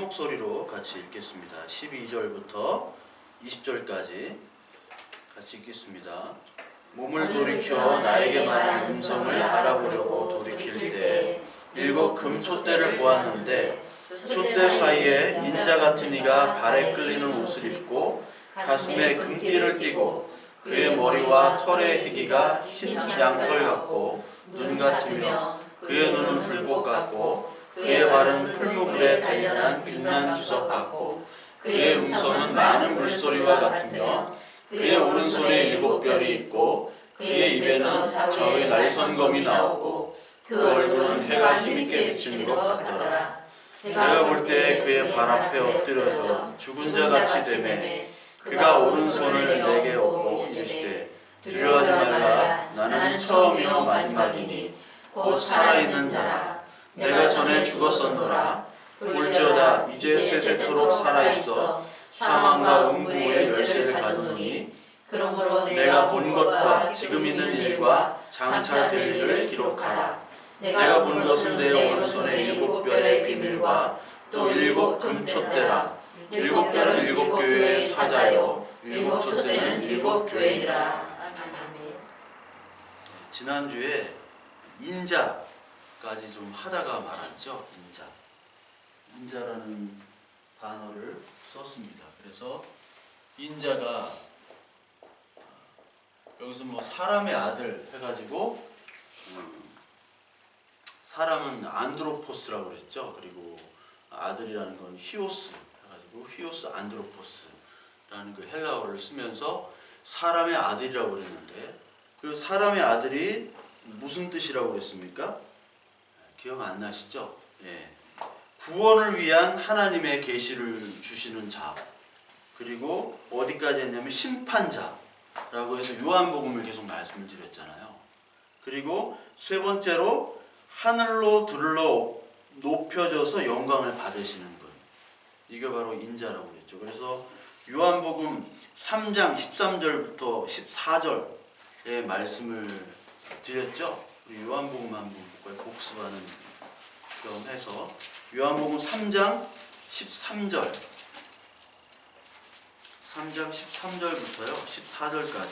목소리로 같이 읽겠습니다. 12절부터 20절까지 같이 읽겠습니다. 몸을 돌이켜 나에게 말하는 음성을 알아보려고 돌이킬 때 일곱 금 촛대를 보았는데 촛대 사이에 인자 같은 이가 발에 끌리는 옷을 입고 가슴에 금띠를 띠고 그의 머리와 털의 희기가 흰 양털 같고 눈 같으며 그의 눈은 불꽃 같고 그의 발은 풀무불에 단련한 빛난 주석 같고 그의 음성은 많은 물소리와 같으며 그의 오른손에 일곱 별이 있고 그의 입에는 좌우의 날선검이 나오고 그 얼굴은 해가 힘있게 비치는 것 같더라. 내가 볼 때 그의 발 앞에 엎드려져 죽은 자같이 되매 그가 오른손을 내게 얹고 이르시되 두려워하지 말라. 나는 처음이요 마지막이니 곧 살아있는 자라. 내가 전에 죽었었노라. 볼지어다 이제 세세토록 살아있어 사망과 음부의 열쇠를 가두노니 그러므로 내가 본 것과 지금 있는 일과 장차 될 일을 기록하라. 내가 본 것은 내 오른손의 일곱 별의 비밀과 또 일곱 금촛대라. 일곱 별은 일곱 교회의 사자요 일곱 촛대는 일곱 교회니라. 지난주에 인자까지 좀 하다가 말았죠. 인자라는 단어를 썼습니다. 그래서 인자가 여기서 뭐 사람의 아들 해가지고 사람은 안드로포스라고 그랬죠. 그리고 아들이라는 건 히오스 해가지고 히오스 안드로포스라는 그 헬라어를 쓰면서 사람의 아들이라고 그랬는데 그 사람의 아들이 무슨 뜻이라고 그랬습니까? 기억 안 나시죠? 예. 구원을 위한 하나님의 계시를 주시는 자, 그리고 어디까지 했냐면 심판자라고 해서 요한복음을 계속 말씀을 드렸잖아요. 그리고 세 번째로 하늘로 들러 높여져서 영광을 받으시는 분, 이게 바로 인자라고 그랬죠. 그래서 요한복음 3장 13절부터 14절의 말씀을 드렸죠. 우리 요한복음 한번 볼까요? 복습하는 겸 해서 요한복음 3장 13절 13절부터요 14절까지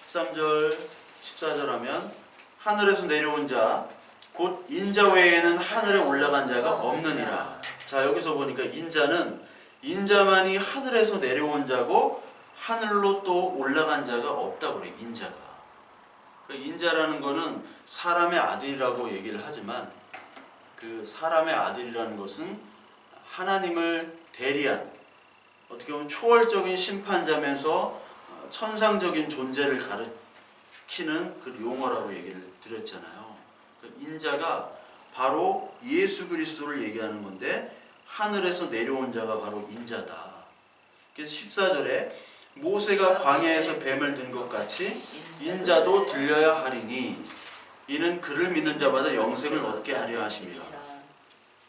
13절 14절 하면 하늘에서 내려온 자 곧 인자 외에는 하늘에 올라간 자가 없느니라. 자, 여기서 보니까 인자만이 하늘에서 내려온 자고 하늘로 또 올라간 자가 없다고 그래요. 인자가. 인자라는 거는 사람의 아들이라고 얘기를 하지만 그 사람의 아들이라는 것은 하나님을 대리한 어떻게 보면 초월적인 심판자면서 천상적인 존재를 가리키는 그 용어라고 얘기를 드렸잖아요. 인자가 바로 예수 그리스도를 얘기하는 건데 하늘에서 내려온 자가 바로 인자다. 그래서 14절에 모세가 광야에서 뱀을 든 것 같이 인자도 들려야 하리니 이는 그를 믿는 자마다 영생을 얻게 하려 하심이라.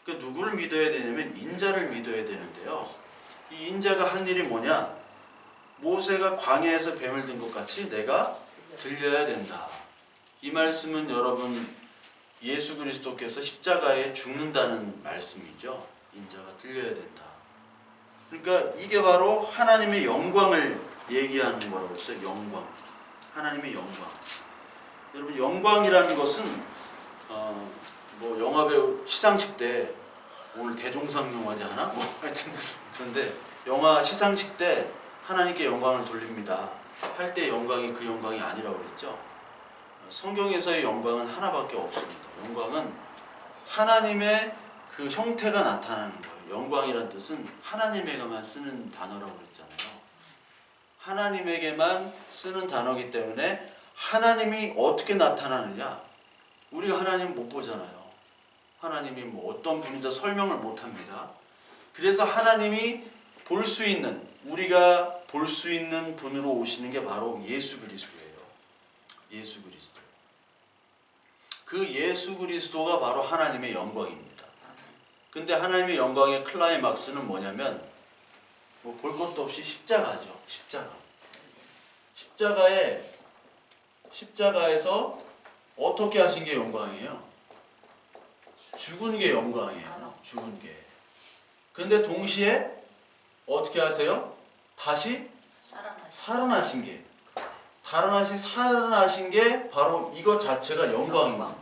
그러니까 누구를 믿어야 되냐면 인자를 믿어야 되는데요. 이 인자가 한 일이 뭐냐? 모세가 광야에서 뱀을 든 것 같이 내가 들려야 된다. 이 말씀은 여러분 예수 그리스도께서 십자가에 죽는다는 말씀이죠. 인자가 들려야 된다. 그러니까 이게 바로 하나님의 영광을 얘기하는 거라고 했어요. 영광. 하나님의 영광. 여러분 영광이라는 것은 뭐 영화배우 시상식 때 오늘 대종상 영화제 하나? 뭐 하여튼 그런데 영화 시상식 때 하나님께 영광을 돌립니다. 할 때 영광이 그 영광이 아니라고 그랬죠. 성경에서의 영광은 하나밖에 없습니다. 영광은 하나님의 그 형태가 나타나는 거예요. 영광이란 뜻은 하나님에게만 쓰는 단어라고 그랬잖아요. 하나님에게만 쓰는 단어이기 때문에 하나님이 어떻게 나타나느냐? 우리가 하나님 못 보잖아요. 하나님이 뭐 어떤 분인지 설명을 못 합니다. 그래서 하나님이 볼 수 있는, 우리가 볼 수 있는 분으로 오시는 게 바로 예수 그리스도예요. 예수 그리스도. 그 예수 그리스도가 바로 하나님의 영광입니다. 근데 하나님의 영광의 클라이막스는 뭐냐면 뭐 볼 것도 없이 십자가죠. 십자가에서 어떻게 하신 게 영광이에요? 죽은 게 영광이에요. 죽은 게. 근데 동시에 어떻게 하세요? 다시 살아나신 게. 살아나신 게 바로 이것 자체가 영광입니다.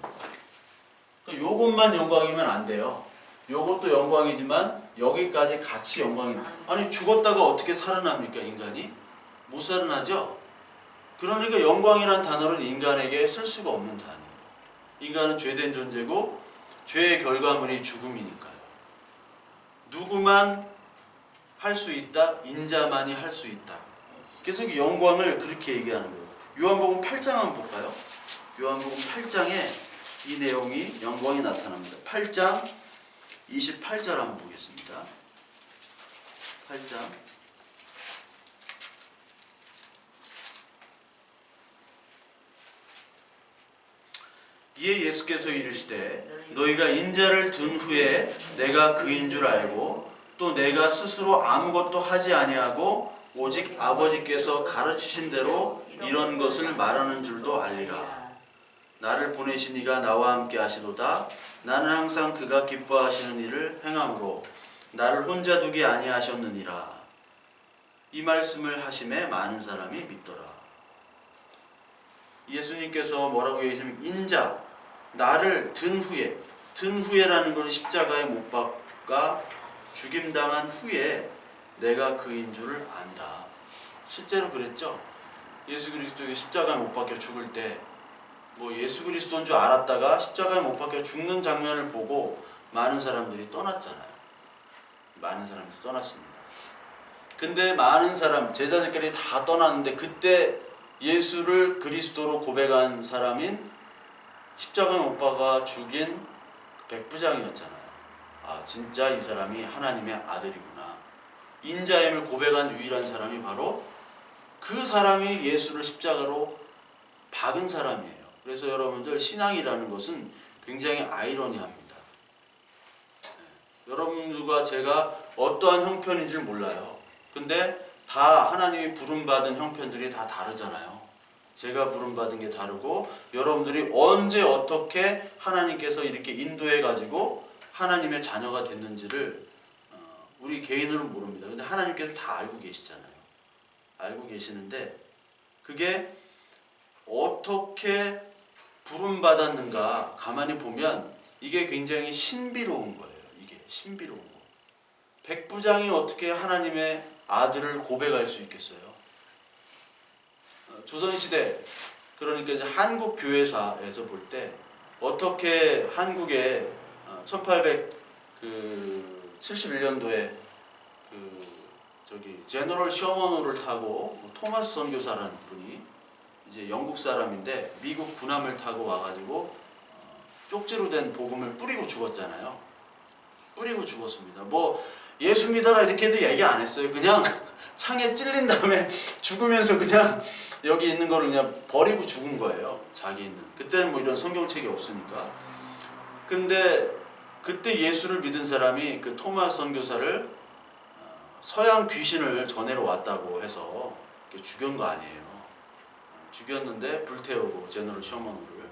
요것만 영광이면 안 돼요. 요것도 영광이지만 여기까지 같이 영광입니다. 아니 죽었다가 어떻게 살아납니까 인간이? 못 살아나죠? 그러니까 영광이란 단어는 인간에게 쓸 수가 없는 단어예요. 인간은 죄된 존재고 죄의 결과물이 죽음이니까요. 누구만 할 수 있다? 인자만이 할 수 있다. 그래서 이 영광을 그렇게 얘기하는 거예요. 요한복음 8장 한번 볼까요? 요한복음 8장에 이 내용이 영광이 나타납니다. 8장 28절 한번 보겠습니다. 8장 이에 예수께서 이르시되 너희가 인자를 든 후에 내가 그인 줄 알고 또 내가 스스로 아무것도 하지 아니하고 오직 아버지께서 가르치신 대로 이런 것을 말하는 줄도 알리라. 나를 보내신 이가 나와 함께 하시도다. 나는 항상 그가 기뻐하시는 일을 행함으로 나를 혼자 두지 아니하셨느니라. 이 말씀을 하심에 많은 사람이 믿더라. 예수님께서 뭐라고 얘기하시면 인자, 나를 든 후에라는 것은 십자가에 못 박아 죽임당한 후에 내가 그인 줄을 안다. 실제로 그랬죠. 예수 그리스도가 십자가에 못 박혀 죽을 때 뭐 예수 그리스도인 줄 알았다가 십자가에 못 박혀 죽는 장면을 보고 많은 사람들이 떠났잖아요. 많은 사람들이 떠났습니다. 근데 많은 사람, 제자들끼리 다 떠났는데 그때 예수를 그리스도로 고백한 사람인 십자가에 못 박아 죽인 백부장이었잖아요. 아, 진짜 이 사람이 하나님의 아들이구나. 인자임을 고백한 유일한 사람이 바로 그 사람이 예수를 십자가로 박은 사람이에요. 그래서 여러분들 신앙이라는 것은 굉장히 아이러니합니다. 여러분들과 제가 어떠한 형편인지 몰라요. 근데 다 하나님이 부름받은 형편들이 다 다르잖아요. 제가 부름받은 게 다르고 여러분들이 언제 어떻게 하나님께서 이렇게 인도해 가지고 하나님의 자녀가 됐는지를 우리 개인으로는 모릅니다. 근데 하나님께서 다 알고 계시잖아요. 알고 계시는데 그게 어떻게 부름받았는가 가만히 보면 이게 굉장히 신비로운 거예요. 이게 신비로운 거. 백부장이 어떻게 하나님의 아들을 고백할 수 있겠어요? 조선시대, 그러니까 이제 한국 교회사에서 볼 때 어떻게 한국에 1871년도에 제너럴 셔먼호를 타고 토마스 선교사라는 분이 이제 영국 사람인데 미국 군함을 타고 와가지고 쪽지로 된 복음을 뿌리고 죽었잖아요. 뿌리고 죽었습니다. 뭐 예수 믿어라 이렇게도 얘기 안 했어요. 그냥 창에 찔린 다음에 죽으면서 그냥 여기 있는 거를 그냥 버리고 죽은 거예요. 자기 있는. 그때는 뭐 이런 성경책이 없으니까. 근데 그때 예수를 믿은 사람이 그 토마스 선교사를 서양 귀신을 전해러 왔다고 해서 죽인 거 아니에요. 죽였는데 불태우고 제너럴 셔먼호를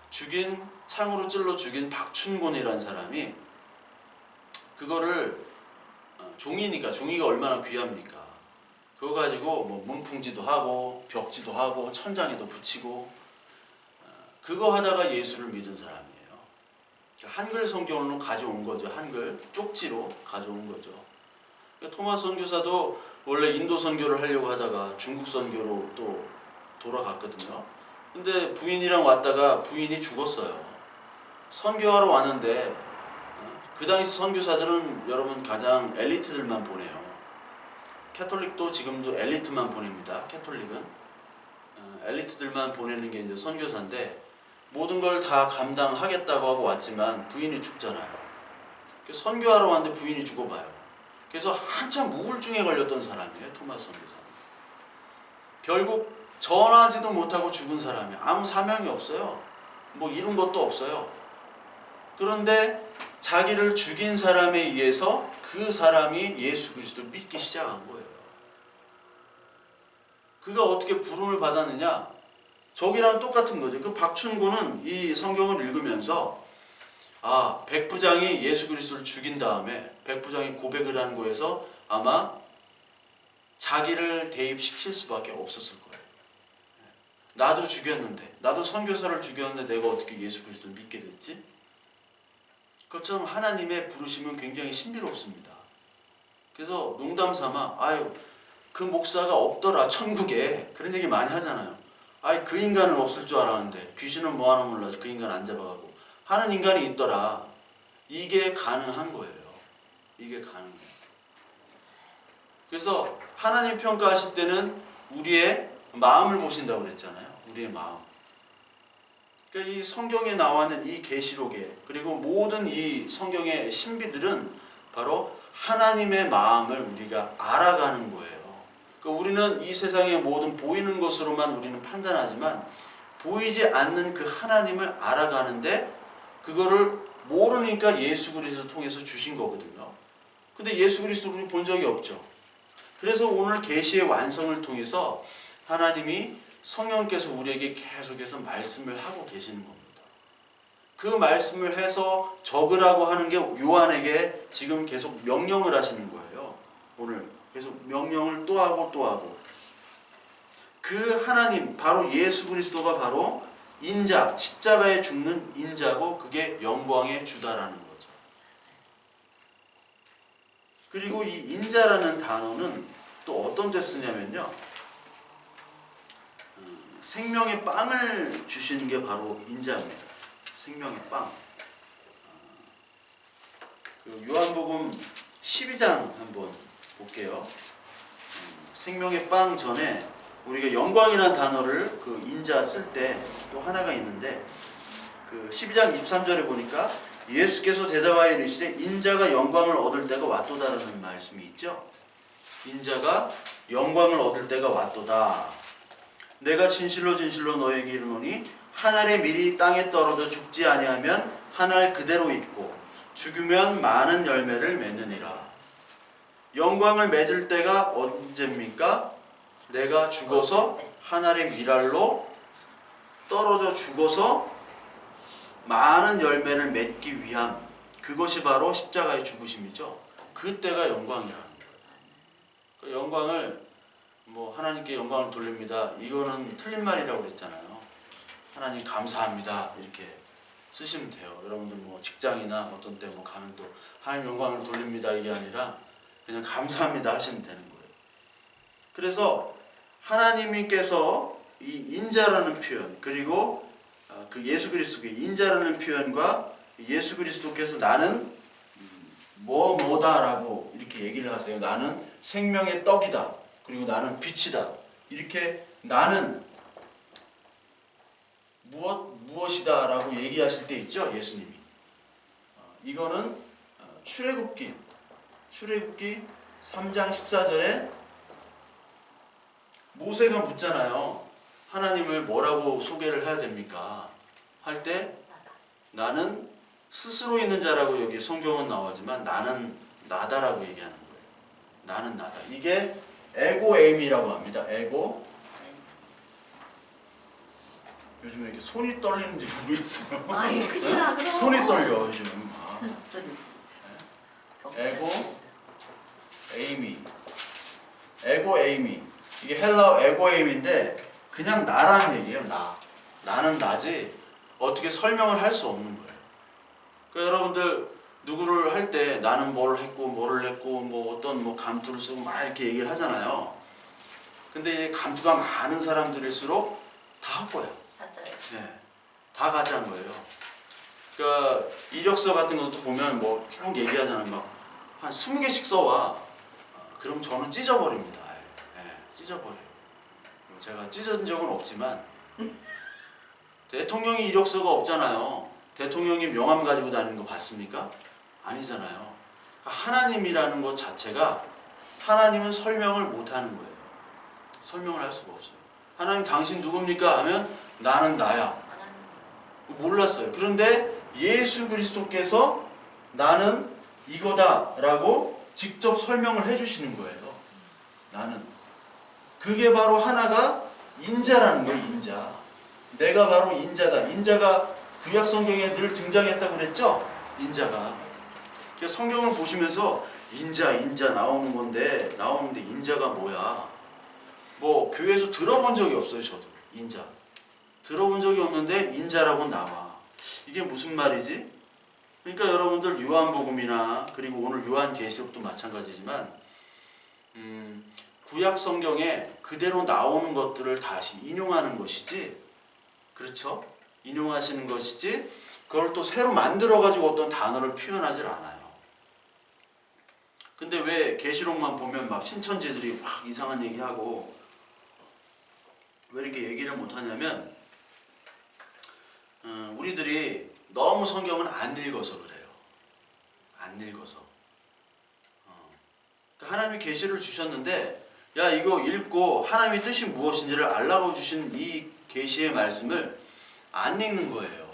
죽인, 창으로 찔러 죽인 박춘곤이라는 사람이 그거를 종이니까, 종이가 얼마나 귀합니까? 그거 가지고 뭐 문풍지도 하고 벽지도 하고 천장에도 붙이고 그거 하다가 예수를 믿은 사람이에요. 한글 성경으로 가져온 거죠. 한글 쪽지로 가져온 거죠. 토마스 선교사도 원래 인도 선교를 하려고 하다가 중국 선교로 또 돌아갔거든요. 근데 부인이랑 왔다가 부인이 죽었어요. 선교하러 왔는데 그 당시 선교사들은 여러분 가장 엘리트들만 보내요. 캐톨릭도 지금도 엘리트만 보냅니다. 캐톨릭은 엘리트들만 보내는 게 이제 선교사인데 모든 걸 다 감당하겠다고 하고 왔지만 부인이 죽잖아요. 선교하러 왔는데 부인이 죽어봐요. 그래서 한참 우울증에 걸렸던 사람이에요. 토마스 선교사는. 결국 전하지도 못하고 죽은 사람이에요. 아무 사명이 없어요. 뭐 이룬 것도 없어요. 그런데 자기를 죽인 사람에 의해서 그 사람이 예수 그리스도를 믿기 시작한 거예요. 그가 어떻게 부름을 받았느냐? 저기랑 똑같은 거죠. 그 박춘곤은 이 성경을 읽으면서 백부장이 예수 그리스도를 죽인 다음에 백부장이 고백을 한 거에서 아마 자기를 대입시킬 수밖에 없었을 거예요. 나도 죽였는데, 나도 선교사를 죽였는데 내가 어떻게 예수 그리스도를 믿게 됐지? 그것처럼 하나님의 부르심은 굉장히 신비롭습니다. 그래서 농담 삼아 그 목사가 없더라 천국에, 그런 얘기 많이 하잖아요. 그 인간은 없을 줄 알았는데 귀신은 뭐 하나 몰라 그 인간 안 잡아가고 하는 인간이 있더라. 이게 가능한 거예요. 이게 가능해요. 그래서 하나님 평가하실 때는 우리의 마음을 보신다고 그랬잖아요. 우리의 마음. 그러니까 이 성경에 나와 있는 이 계시록에, 그리고 모든 이 성경의 신비들은 바로 하나님의 마음을 우리가 알아가는 거예요. 그러니까 우리는 이 세상의 모든 보이는 것으로만 우리는 판단하지만 보이지 않는 그 하나님을 알아가는데, 그거를 모르니까 예수 그리스도 통해서 주신 거거든요. 근데 예수 그리스도를 우리 본 적이 없죠. 그래서 오늘 계시의 완성을 통해서 하나님이 성령께서 우리에게 계속해서 말씀을 하고 계시는 겁니다. 그 말씀을 해서 적으라고 하는 게 요한에게 지금 계속 명령을 하시는 거예요. 오늘 계속 명령을 또 하고 또 하고. 그 하나님, 바로 예수 그리스도가 바로 인자, 십자가에 죽는 인자고, 그게 영광의 주다라는 거죠. 그리고 이 인자라는 단어는 또 어떤 데 쓰냐면요, 생명의 빵을 주시는 게 바로 인자입니다. 생명의 빵. 요한복음 12장 한번 볼게요. 생명의 빵 전에 우리가 영광이라는 단어를 그 인자 쓸 때 또 하나가 있는데, 그 12장 23절에 보니까 예수께서 대답하여 이르시되 인자가 영광을 얻을 때가 왔도다라는 말씀이 있죠. 인자가 영광을 얻을 때가 왔도다. 내가 진실로 진실로 너에게 이르노니 한 알의 밀이 땅에 떨어져 죽지 아니하면 한 알 그대로 있고 죽으면 많은 열매를 맺느니라. 영광을 맺을 때가 언제입니까? 내가 죽어서 한 알의 밀알로 떨어져 죽어서 많은 열매를 맺기 위함, 그것이 바로 십자가의 죽으심이죠. 그때가 영광이라는 거예요. 그 영광을 하나님께 영광을 돌립니다, 이거는 틀린 말이라고 그랬잖아요. 하나님 감사합니다 이렇게 쓰시면 돼요. 여러분들 직장이나 어떤 때 가면 또 하나님 영광을 돌립니다 이게 아니라 그냥 감사합니다 하시면 되는 거예요. 그래서 하나님께서 이 인자라는 표현, 그리고 그 예수 그리스도의 인자라는 표현과 예수 그리스도께서 나는 뭐다라고 이렇게 얘기를 하세요. 나는 생명의 떡이다, 그리고 나는 빛이다, 이렇게 나는 무엇이다 라고 얘기하실 때 있죠, 예수님이. 이거는 출애굽기 3장 14절에 모세가 묻잖아요. 하나님을 뭐라고 소개를 해야 됩니까? 할 때 나는 스스로 있는 자라고 여기 성경은 나오지만 나는 나다라고 얘기하는 거예요. 나는 나다. 이게 에고에임이라고 합니다. 에고. 요즘에 이렇게 손이 떨리는지 모르겠어요. 큰일 손이 떨려 요즘. 에고에이미. 이게 헬라어 에고에임인데 그냥 나라는 얘기예요. 나는 나지 어떻게 설명을 할 수 없는 거예요. 그러니까 여러분들 누구를 할 때 나는 뭘 했고 뭐를 했고 어떤 감투를 쓰고 막 이렇게 얘기를 하잖아요. 근데 감투가 많은 사람들일수록 다 헛거예요. 네, 다 가짜인 거예요. 그러니까 이력서 같은 것도 보면 쭉 얘기하잖아요. 한 20개씩 써와. 그럼 저는 찢어버립니다. 네, 찢어버려요. 제가 찢은 적은 없지만 대통령이 이력서가 없잖아요. 대통령이 명함 가지고 다니는 거 봤습니까? 아니잖아요. 하나님이라는 것 자체가, 하나님은 설명을 못하는 거예요. 설명을 할 수가 없어요. 하나님 당신 누굽니까? 하면 나는 나야. 몰랐어요. 그런데 예수 그리스도께서 나는 이거다 라고 직접 설명을 해주시는 거예요. 나는. 그게 바로 하나가 인자라는 거예요. 인자. 내가 바로 인자다. 인자가 구약 성경에 늘 등장했다고 그랬죠? 인자가. 그러니까 성경을 보시면서 인자 나오는데 인자가 뭐야? 뭐 교회에서 들어본 적이 없어요. 저도 인자 들어본 적이 없는데 인자라고 나와. 이게 무슨 말이지? 그러니까 여러분들 요한복음이나 그리고 오늘 요한계시록도 마찬가지지만 구약 성경에 그대로 나오는 것들을 다시 인용하는 것이지, 그렇죠? 인용하시는 것이지 그걸 또 새로 만들어가지고 어떤 단어를 표현하질 않아요. 근데 왜 계시록만 보면 막 신천지들이 막 이상한 얘기하고 왜 이렇게 얘기를 못하냐면 우리들이 너무 성경을 안 읽어서 그래요. 안 읽어서. 그러니까 하나님이 계시를 주셨는데 야 이거 읽고 하나님의 뜻이 무엇인지를 알라고 주신 이 계시의 말씀을 안 읽는 거예요.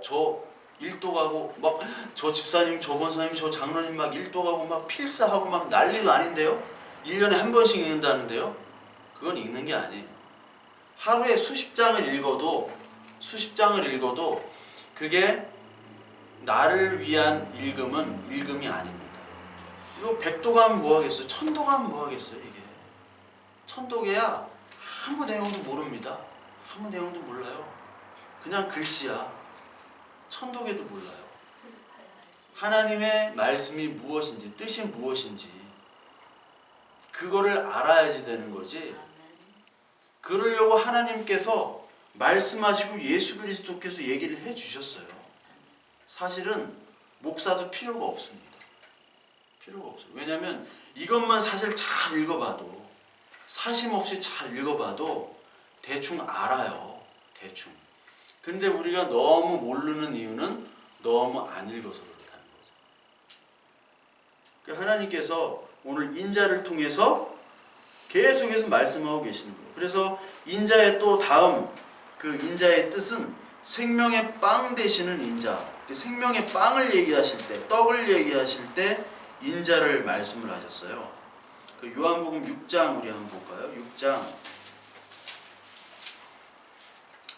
저 일도 가고 막 저 집사님 저 권사님 저 장로님 막 일도 가고 막 필사하고 막 난리가 아닌데요. 1년에 한 번씩 읽는다는데요. 그건 읽는 게 아니에요. 하루에 수십 장을 읽어도 그게 나를 위한 읽음이 아닙니다. 이거 100도 가면 뭐 하겠어요? 1000도 가면 뭐 하겠어요? 이게 1000도계야 아무 내용도 모릅니다. 아무 내용도 몰라요. 그냥 글씨야. 1000도계도 몰라요. 하나님의 말씀이 무엇인지, 뜻이 무엇인지 그거를 알아야지 되는 거지. 그러려고 하나님께서 말씀하시고 예수 그리스도께서 얘기를 해주셨어요. 사실은 목사도 필요가 없습니다. 필요가 없어요. 왜냐하면 이것만 사실 잘 읽어봐도, 사심 없이 잘 읽어봐도 대충 알아요. 대충. 근데 우리가 너무 모르는 이유는 너무 안 읽어서 그렇다는 거죠. 하나님께서 오늘 인자를 통해서 계속해서 말씀하고 계시는 거예요. 그래서 인자의 또 다음 그 인자의 뜻은 생명의 빵 되시는 인자. 생명의 빵을 얘기하실 때, 떡을 얘기하실 때 인자를 말씀을 하셨어요. 그 요한복음 6장 우리 한번 볼까요? 6장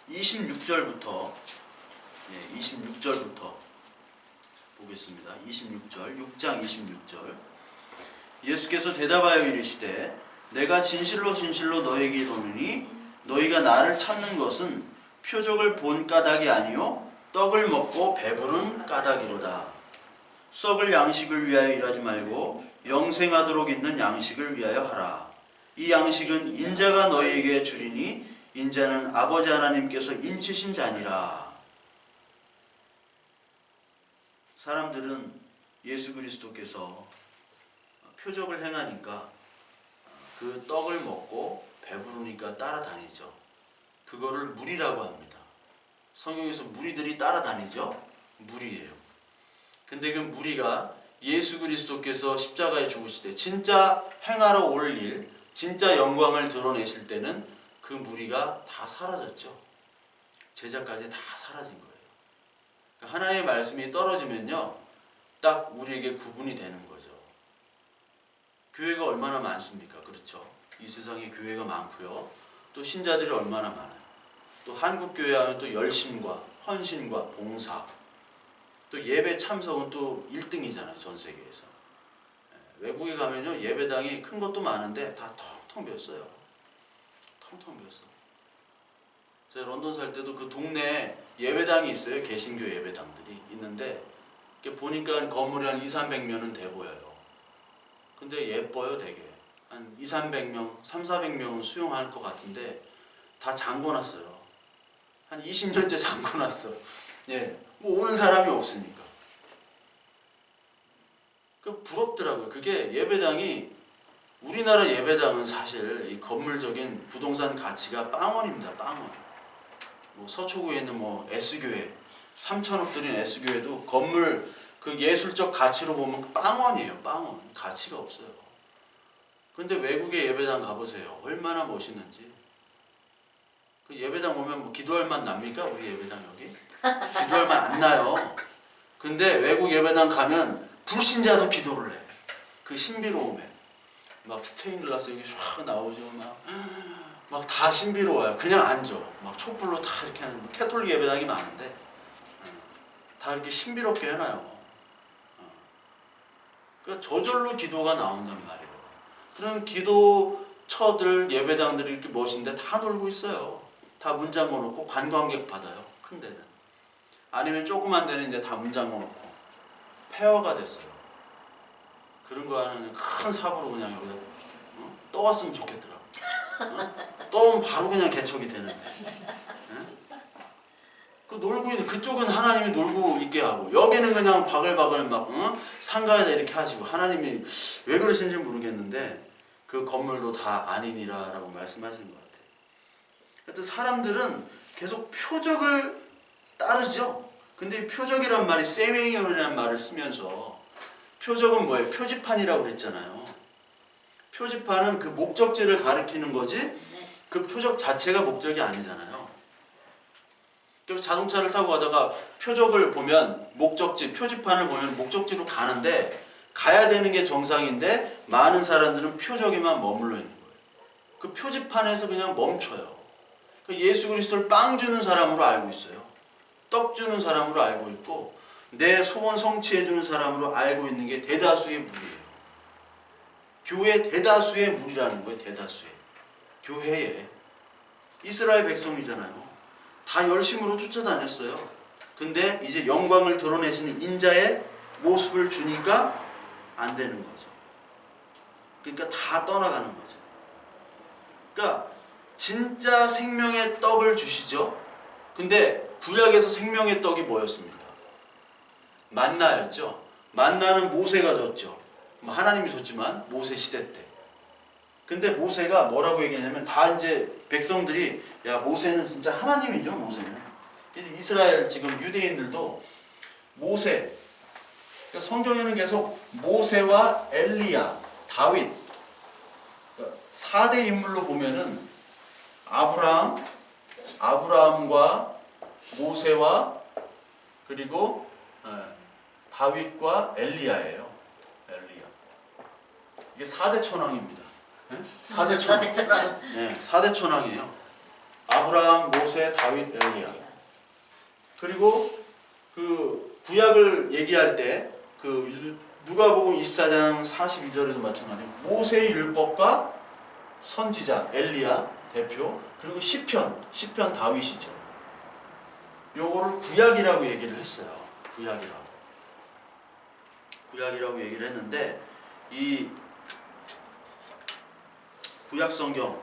26절부터 26절부터 보겠습니다. 6장 26절. 예수께서 대답하여 이르시되 내가 진실로 진실로 너희에게 이르노니 너희가 나를 찾는 것은 표적을 본 까닭이 아니요 떡을 먹고 배부른 까닭이로다. 썩을 양식을 위하여 일하지 말고 영생하도록 있는 양식을 위하여 하라. 이 양식은 인자가 너희에게 주리니 인자는 아버지 하나님께서 인치신 자니라. 사람들은 예수 그리스도께서 표적을 행하니까 그 떡을 먹고 배부르니까 따라다니죠. 그거를 무리라고 합니다. 성경에서 무리들이 따라다니죠. 무리예요. 근데 그 무리가 예수 그리스도께서 십자가에 죽으실 때 진짜 행하러 올 일, 진짜 영광을 드러내실 때는 그 무리가 다 사라졌죠. 제자까지 다 사라진 거예요. 그러니까 하나님의 말씀이 떨어지면요, 딱 우리에게 구분이 되는 거죠. 교회가 얼마나 많습니까? 그렇죠. 이 세상에 교회가 많고요. 또 신자들이 얼마나 많아요. 또 한국교회 하면 또 열심과 헌신과 봉사, 또 예배 참석은 또 1등이잖아요. 전 세계에서. 외국에 가면요, 예배당이 큰 것도 많은데 다 텅텅 비었어요. 텅텅 비었어. 제가 런던 살 때도 그 동네에 예배당이 있어요. 개신교 예배당들이 있는데 보니까 건물이 한 200~300명은 돼 보여요. 근데 예뻐요. 되게 한 200~300명, 300~400명은 수용할 것 같은데 다 잠궈놨어요. 한 20년째 잠궈놨어. 예, 뭐 오는 사람이 없으니까. 그 부럽더라고요. 그게 예배당이, 우리나라 예배당은 사실 이 건물적인 부동산 가치가 빵원입니다. 빵원. 뭐 서초구에 있는 뭐 S교회, 3천억 들인 S교회도 건물 그 예술적 가치로 보면 빵원이에요. 빵원. 가치가 없어요. 근데 외국의 예배당 가보세요. 얼마나 멋있는지. 그 예배당 오면 뭐 기도할 맛 납니까? 우리 예배당 여기? 기도할 맛 안 나요. 근데 외국 예배당 가면 불신자도 기도를 해. 그 신비로움에. 막 스테인글라스 여기 쫙 나오죠. 막 다 신비로워요. 그냥 앉아. 막 촛불로 다 이렇게 하는, 캐톨릭 예배당이 많은데 다 이렇게 신비롭게 해놔요. 그러니까 저절로 기도가 나온단 말이에요. 그런 기도처들, 예배당들이 이렇게 멋있는데 다 놀고 있어요. 다 문 잠궈놓고 관광객 받아요. 큰 데는. 아니면 조그만 데는 이제 다 문 잠궈놓고 폐허가 됐어요. 그런 거 하는 큰 삽으로 그냥 여기다 떠왔으면 좋겠더라고. 떠오면 바로 그냥 개척이 되는데. 그 놀고 있는 그쪽은 하나님이 놀고 있게 하고 여기는 그냥 바글바글 막 상가에다 이렇게 하시고 하나님이 왜 그러신지 모르겠는데 그 건물도 다 아니니라라고 말씀하시는 것 같아요. 하여튼 사람들은 계속 표적을 따르죠. 근데 이 표적이란 말이 세메이온이라는 말을 쓰면서 표적은 뭐예요? 표지판이라고 그랬잖아요. 표지판은 그 목적지를 가리키는 거지 그 표적 자체가 목적이 아니잖아요. 그래서 자동차를 타고 가다가 표적을 보면 목적지, 표지판을 보면 목적지로 가는데 가야 되는 게 정상인데 많은 사람들은 표적에만 머물러 있는 거예요. 그 표지판에서 그냥 멈춰요. 예수 그리스도를 빵 주는 사람으로 알고 있어요. 떡 주는 사람으로 알고 있고 내 소원 성취해 주는 사람으로 알고 있는 게 대다수의 무리예요. 교회 대다수의 무리라는 거예요. 대다수의. 교회에. 이스라엘 백성이잖아요. 다 열심으로 쫓아다녔어요. 근데 이제 영광을 드러내시는 인자의 모습을 주니까 안 되는 거죠. 그러니까 다 떠나가는 거죠. 그러니까 진짜 생명의 떡을 주시죠. 근데 구약에서 생명의 떡이 뭐였습니까? 만나였죠. 만나는 모세가 줬죠. 하나님이 줬지만 모세 시대 때. 근데 모세가 뭐라고 얘기했냐면 다 이제 백성들이 야 모세는 진짜 하나님이죠. 모세는 이스라엘 지금 유대인들도 모세 그러니까 성경에는 계속 모세와 엘리야 다윗 그러니까 4대 인물로 보면은 아브라함과 모세와 그리고 다윗과 엘리야예요. 엘리야 이게 4대 천왕입니다. 4대 천왕. 네, 4대 천왕이에요. 아브라함, 모세, 다윗, 엘리야. 그리고 그 구약을 얘기할 때 그 누가복음 24장 42절에도 마찬가지로 모세의 율법과 선지자 엘리야 대표 그리고 시편 다윗이죠. 요거를 구약이라고 얘기를 했어요. 구약이라고 얘기를 했는데 이 구약 성경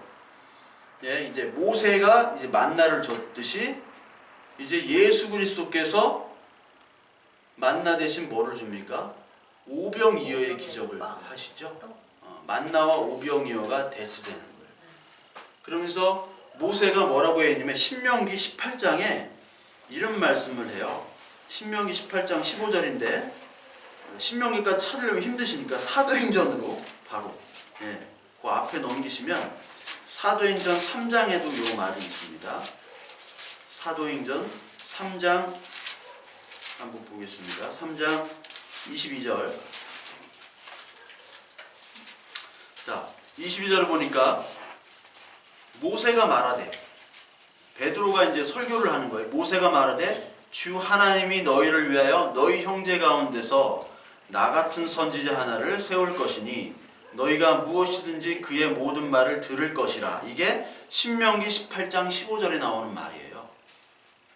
이제 모세가 이제 만나를 줬듯이 이제 예수 그리스도께서 만나 대신 뭐를 줍니까? 오병이어의 기적을 하시죠. 만나와 오병이어가 대스되는 거예요. 그러면서 모세가 뭐라고 했냐면 신명기 18장에 이런 말씀을 해요. 신명기 18장 15절인데 신명기까지 찾으려면 힘드시니까 사도행전으로 바로 그 앞에 넘기시면 사도행전 3장에도 이 말이 있습니다. 사도행전 3장 한번 보겠습니다. 3장 22절. 자, 22절을 보니까 모세가 말하되 베드로가 이제 설교를 하는 거예요. 모세가 말하되 주 하나님이 너희를 위하여 너희 형제 가운데서 나 같은 선지자 하나를 세울 것이니 너희가 무엇이든지 그의 모든 말을 들을 것이라. 이게 신명기 18장 15절에 나오는 말이에요.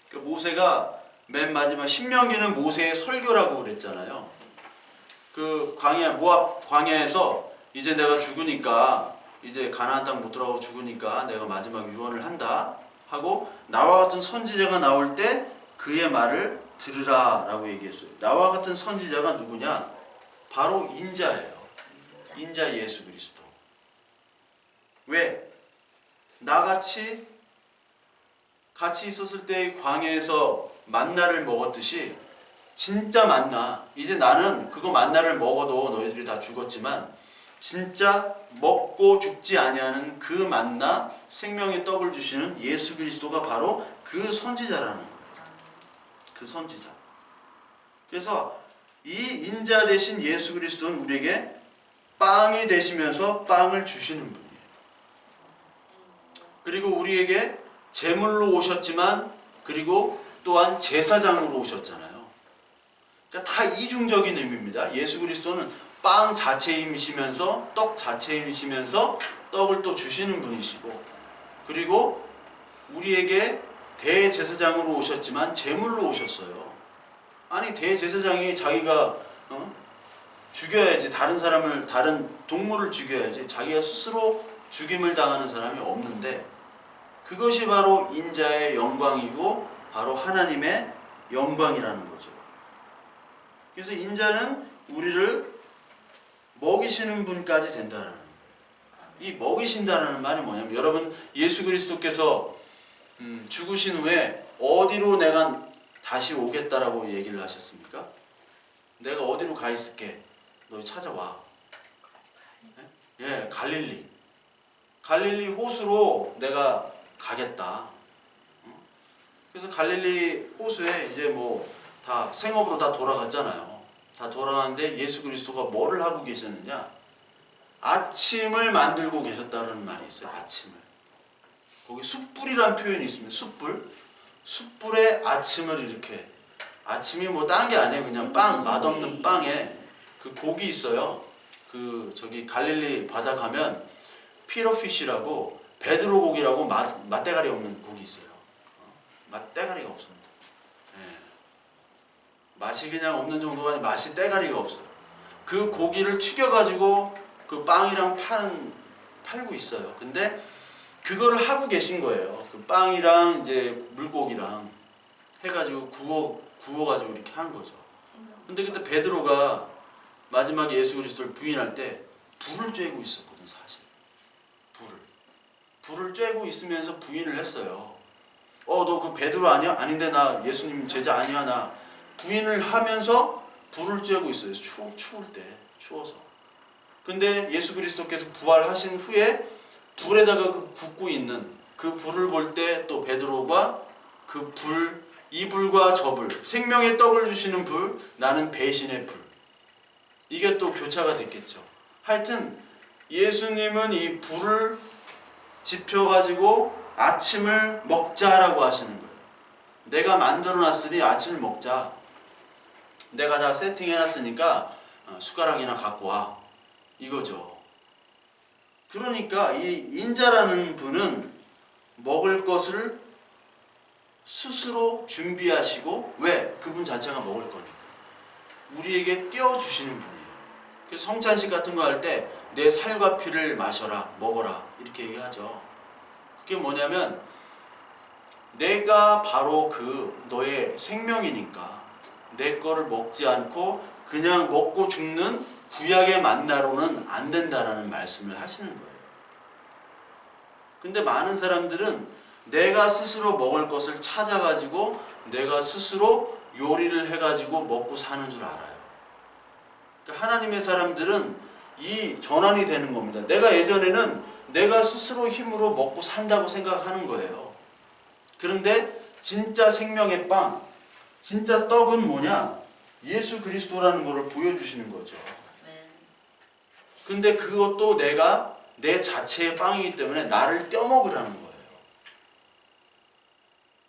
그러니까 모세가 맨 마지막 신명기는 모세의 설교라고 그랬잖아요. 그 모압 광야에서 이제 내가 죽으니까 이제 가나안 땅 못 들어가고 죽으니까 내가 마지막 유언을 한다 하고 나와 같은 선지자가 나올 때 그의 말을 들으라 라고 얘기했어요. 나와 같은 선지자가 누구냐? 바로 인자예요. 인자 예수 그리스도. 왜? 나같이 같이 있었을 때 광야에서 만나를 먹었듯이 진짜 만나. 이제 나는 그거 만나를 먹어도 너희들이 다 죽었지만 진짜 먹고 죽지 아니하는 그 만나 생명의 떡을 주시는 예수 그리스도가 바로 그 선지자라는 거예요. 그 선지자. 그래서 이 인자 되신 예수 그리스도는 우리에게 빵이 되시면서 빵을 주시는 분이에요. 그리고 우리에게 제물로 오셨지만 그리고 또한 제사장으로 오셨잖아요. 그러니까 다 이중적인 의미입니다. 예수 그리스도는 빵 자체이시면서 떡 자체이시면서 떡을 또 주시는 분이시고, 그리고 우리에게 대제사장으로 오셨지만 제물로 오셨어요. 아니 대제사장이 자기가 죽여야지, 다른 동물을 죽여야지 자기가 스스로 죽임을 당하는 사람이 없는데, 그것이 바로 인자의 영광이고 바로 하나님의 영광이라는 거죠. 그래서 인자는 우리를 먹이시는 분까지 된다는 거예요. 이 먹이신다는 말이 뭐냐면, 여러분 예수 그리스도께서 죽으신 후에 어디로 내가 다시 오겠다라고 얘기를 하셨습니까? 내가 어디로 가 있을게, 너 찾아와. 예, 갈릴리 호수로 내가 가겠다. 그래서 갈릴리 호수에 이제 뭐 다 생업으로 다 돌아갔잖아요. 다 돌아갔는데 예수 그리스도가 뭐를 하고 계셨느냐? 아침을 만들고 계셨다는 말이 있어요. 아침을. 거기 숯불이라는 표현이 있습니다. 숯불에 아침을 이렇게, 아침이 뭐 딴 게 아니에요. 그냥 맛없는 빵에 그 고기 있어요. 저기 갈릴리 바다 가면 피러피쉬라고, 베드로 고기라고 맛대가리 없는 고기 있어요. 맛대가리가 없습니다. 예. 맛이 그냥 없는 정도가 아니라 맛이 대가리가 없어요. 그 고기를 튀겨가지고 그 빵이랑 팔고 있어요. 근데 그거를 하고 계신 거예요. 그 빵이랑 이제 물고기랑 해가지고 구워가지고 이렇게 한 거죠. 근데 그때 베드로가 마지막에 예수 그리스도를 부인할 때 불을 쬐고 있었거든, 사실. 불을 쬐고 있으면서 부인을 했어요. 너 그 베드로 아니야? 아닌데 나 예수님 제자 아니야? 나 부인을 하면서 불을 쬐고 있어요. 추울 때, 추워서. 근데 예수 그리스도께서 부활하신 후에 불에다가 굽고 있는 그 불을 볼 때 또 베드로가 이 불과 저 불, 생명의 떡을 주시는 불, 나는 배신의 불, 이게 또 교차가 됐겠죠. 하여튼 예수님은 이 불을 지펴가지고 아침을 먹자라고 하시는 거예요. 내가 만들어놨으니 아침을 먹자. 내가 다 세팅해놨으니까 숟가락이나 갖고 와, 이거죠. 그러니까 이 인자라는 분은 먹을 것을 스스로 준비하시고, 왜? 그분 자체가 먹을 거니까 우리에게 띄워주시는 분이에요. 그래서 성찬식 같은 거 할 때 내 살과 피를 마셔라, 먹어라, 이렇게 얘기하죠. 그게 뭐냐면, 내가 바로 너의 생명이니까 내 거를 먹지 않고 그냥 먹고 죽는 구약의 만나로는 안 된다라는 말씀을 하시는 거예요. 근데 많은 사람들은 내가 스스로 먹을 것을 찾아가지고 내가 스스로 요리를 해가지고 먹고 사는 줄 알아요. 그러니까 하나님의 사람들은 이 전환이 되는 겁니다. 내가 예전에는 내가 스스로 힘으로 먹고 산다고 생각하는 거예요. 그런데 진짜 생명의 빵, 진짜 떡은 뭐냐? 예수 그리스도라는 것을 보여주시는 거죠. 근데 그것도 내가 내 자체의 빵이기 때문에 나를 떼어먹으라는 거예요.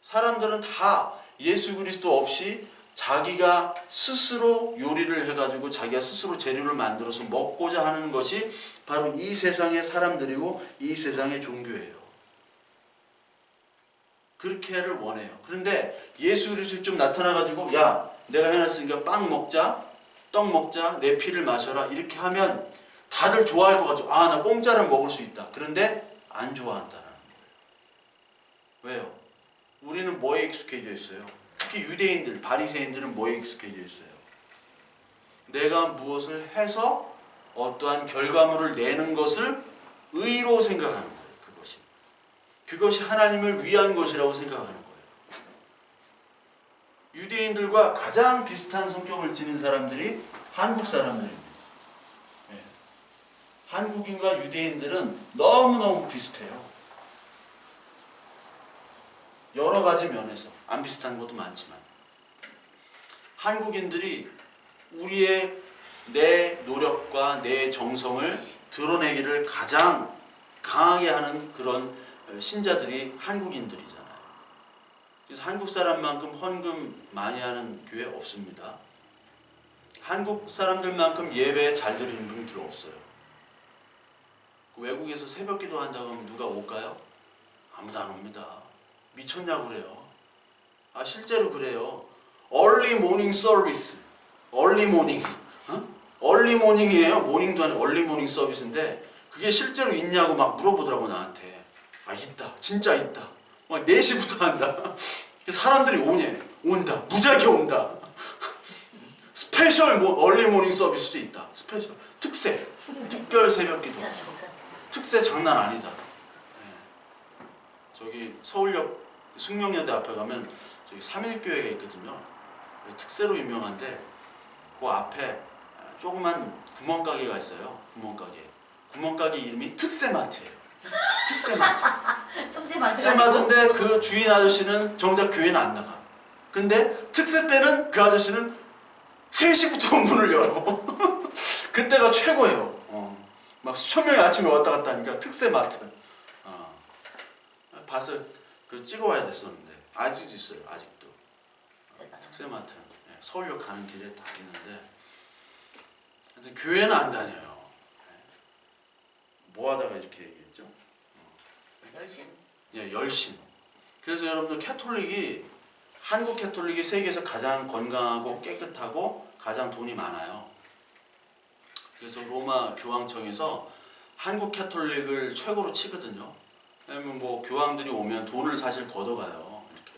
사람들은 다 예수 그리스도 없이 자기가 스스로 요리를 해가지고 자기가 스스로 재료를 만들어서 먹고자 하는 것이 바로 이 세상의 사람들이고 이 세상의 종교예요. 그렇게를 원해요. 그런데 예수 그리스도 좀 나타나가지고, 야, 내가 해놨으니까 빵 먹자, 떡 먹자, 내 피를 마셔라, 이렇게 하면 다들 좋아할 것 같죠. 나 공짜로 먹을 수 있다. 그런데 안 좋아한다는 거예요. 왜요? 우리는 뭐에 익숙해져 있어요? 특히 유대인들, 바리새인들은 뭐에 익숙해져 있어요? 내가 무엇을 해서 어떠한 결과물을 내는 것을 의로 생각하는 거예요. 그것이 하나님을 위한 것이라고 생각하는 거예요. 유대인들과 가장 비슷한 성격을 지닌 사람들이 한국 사람들입니다. 네. 한국인과 유대인들은 너무너무 비슷해요. 여러 가지 면에서. 안 비슷한 것도 많지만. 한국인들이 내 노력과 내 정성을 드러내기를 가장 강하게 하는 그런 신자들이 한국인들이잖아요. 그래서 한국 사람만큼 헌금 많이 하는 교회 없습니다. 한국 사람들만큼 예배 잘 드리는 분들 없어요. 외국에서 새벽 기도 한다고 하면 누가 올까요? 아무도 안 옵니다. 미쳤냐고 그래요. 실제로 그래요. Early morning service. Early morning. Early morning이에요. 모닝도 아니고 Early morning 서비스인데 그게 실제로 있냐고 막 물어보더라고 나한테. 있다. 진짜 있다. 막 4시부터 한다. 사람들이 온다. 무지하게 온다. 스페셜 얼리 모닝 서비스도 있다. 스페셜 특세. 특별 새벽 기도. 특세 장난 아니다. 저기 서울역 숙명여대 앞에 가면 저기 삼일교회가 있거든요. 특세로 유명한데 그 앞에 조그만 구멍가게가 있어요. 구멍가게 이름이 특세마트예요. 특세마트. 특세마트인데 그 주인 아저씨는 정작 교회는 안 나가. 근데 특세 때는 그 아저씨는 3시부터 문을 열어. 그때가 최고예요. 막 수천 명이 아침에 왔다 갔다 하니까 특세마트. 봐서 찍어와야 됐었는데 아직도 있어요. 아직도. 특세마트. 서울역 가는 길에 다 있는데 교회는 안 다녀요. 뭐 하다가 이렇게 얘기했죠? 열심. 열심. 그래서 여러분들 한국 캐톨릭이 세계에서 가장 건강하고 깨끗하고 가장 돈이 많아요. 그래서 로마 교황청에서 한국 캐톨릭을 최고로 치거든요. 왜냐면 교황들이 오면 돈을 사실 걷어가요. 이렇게